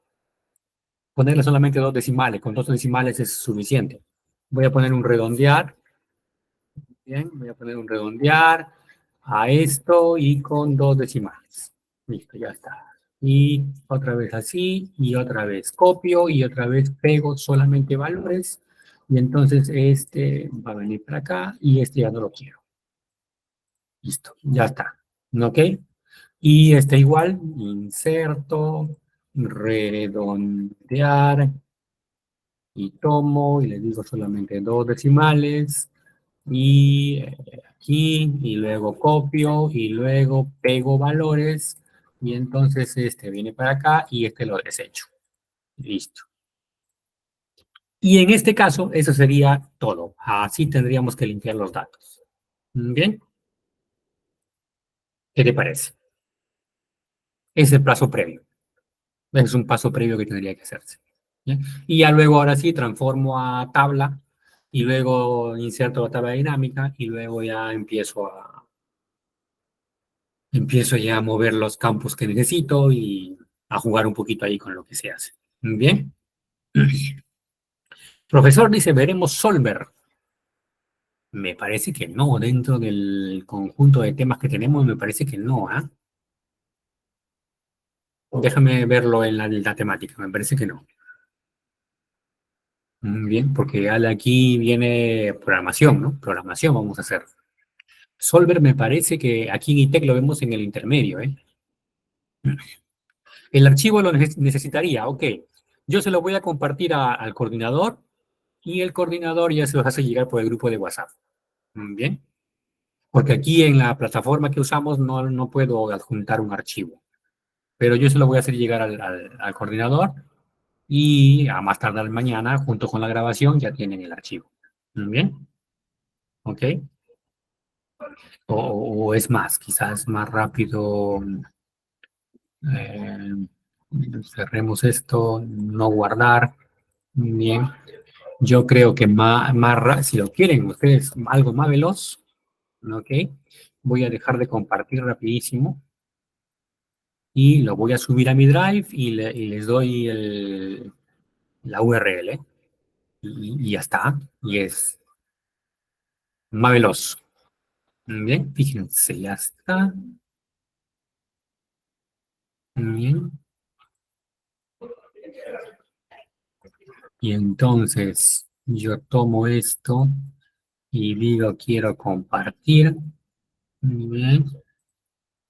ponerle solamente dos decimales. Con dos decimales es suficiente. Voy a poner un redondear. Bien, voy a poner un redondear a esto y con dos decimales. Listo, ya está. Y otra vez así, y otra vez copio, y otra vez pego solamente valores. Y entonces este va a venir para acá, y este ya no lo quiero. Listo, ya está. ¿Ok? Y este igual, inserto, redondear, y tomo, y le digo solamente dos decimales, y aquí, y luego copio, y luego pego valores, y entonces este viene para acá, y este lo desecho. Listo. Y en este caso, eso sería todo. Así tendríamos que limpiar los datos. Bien, ¿qué te parece? Es el paso previo. Es un paso previo que tendría que hacerse. ¿Bien? Y ya luego, ahora sí, transformo a tabla, y luego inserto la tabla dinámica, y luego ya empiezo ya a mover los campos que necesito y a jugar un poquito ahí con lo que se hace. Bien. Profesor dice, veremos Solver. Me parece que no, dentro del conjunto de temas que tenemos, me parece que no, ¿ah? Déjame verlo en la temática, me parece que no. Bien, porque aquí viene programación, ¿no? Programación vamos a hacer. Solver me parece que aquí en ITEC lo vemos en el intermedio, ¿eh? El archivo lo necesitaría, ok. Yo se lo voy a compartir al coordinador y el coordinador ya se los hace llegar por el grupo de WhatsApp. Bien, porque aquí en la plataforma que usamos no puedo adjuntar un archivo, pero yo se lo voy a hacer llegar al coordinador y a más tardar mañana, junto con la grabación, ya tienen el archivo. Bien, ok. O es más, quizás más rápido. eh, Cerremos esto, no guardar. Bien, yo creo que si lo quieren ustedes algo más veloz, ¿ok? Voy a dejar de compartir rapidísimo y lo voy a subir a mi Drive y les doy la URL y ya está. Y es más veloz. Bien, fíjense, ya está. Bien. Y entonces yo tomo esto y digo quiero compartir. Bien.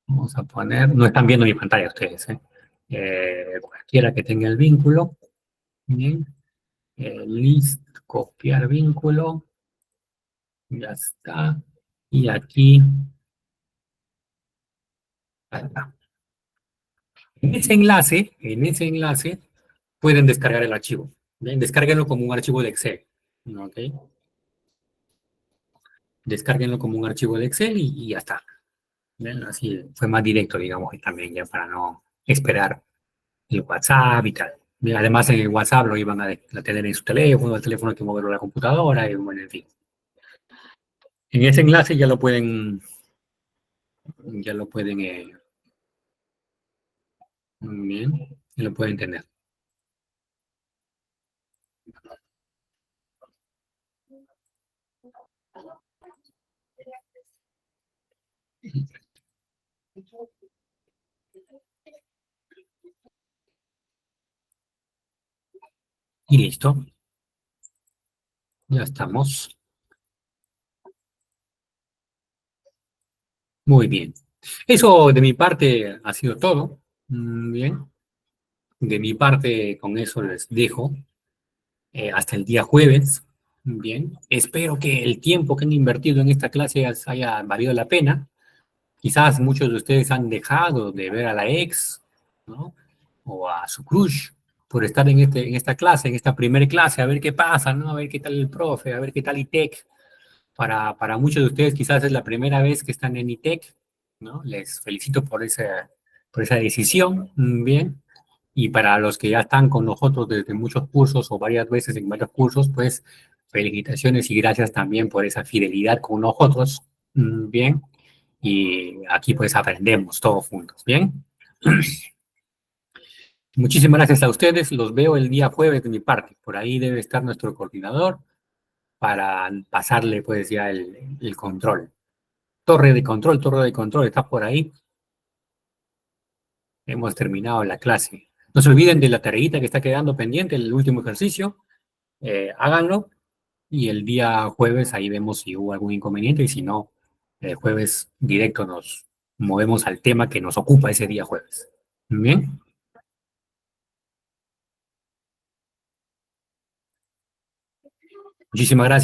Vamos a poner, no están viendo mi pantalla ustedes, ¿eh? Cualquiera que tenga el vínculo. Bien. List, copiar vínculo. Ya está. Y aquí, ahí está. En ese enlace pueden descargar el archivo. Bien, descárguenlo como un archivo de Excel. ¿Ok? Descárguenlo como un archivo de Excel y ya está. Bien, así fue más directo, digamos, y también ya para no esperar el WhatsApp y tal. Bien, además, en el WhatsApp lo iban a tener en su teléfono, el teléfono hay que moverlo a la computadora, y bueno, en fin. En ese enlace ya lo pueden, bien, ya lo pueden tener. Y listo, ya estamos. Muy bien. Eso de mi parte ha sido todo. Bien. De mi parte, con eso les dejo hasta el día jueves. Bien. Espero que el tiempo que han invertido en esta clase haya valido la pena. Quizás muchos de ustedes han dejado de ver a la ex, ¿no? O a su crush por estar en esta clase, en esta primera clase, a ver qué pasa, ¿no? A ver qué tal el profe, a ver qué tal ITEC. Para muchos de ustedes quizás es la primera vez que están en ITEC, ¿no? Les felicito por esa decisión, bien. Y para los que ya están con nosotros desde muchos cursos o varias veces en varios cursos, pues felicitaciones y gracias también por esa fidelidad con nosotros, bien. Y aquí pues aprendemos todos juntos, bien. Muchísimas gracias a ustedes, los veo el día jueves de mi parte. Por ahí debe estar nuestro coordinador para pasarle pues ya el control. Torre de control, está por ahí. Hemos terminado la clase. No se olviden de la tareita que está quedando pendiente, el último ejercicio. Háganlo y el día jueves ahí vemos si hubo algún inconveniente y si no, el jueves directo nos movemos al tema que nos ocupa ese día jueves. Bien, muchísimas gracias.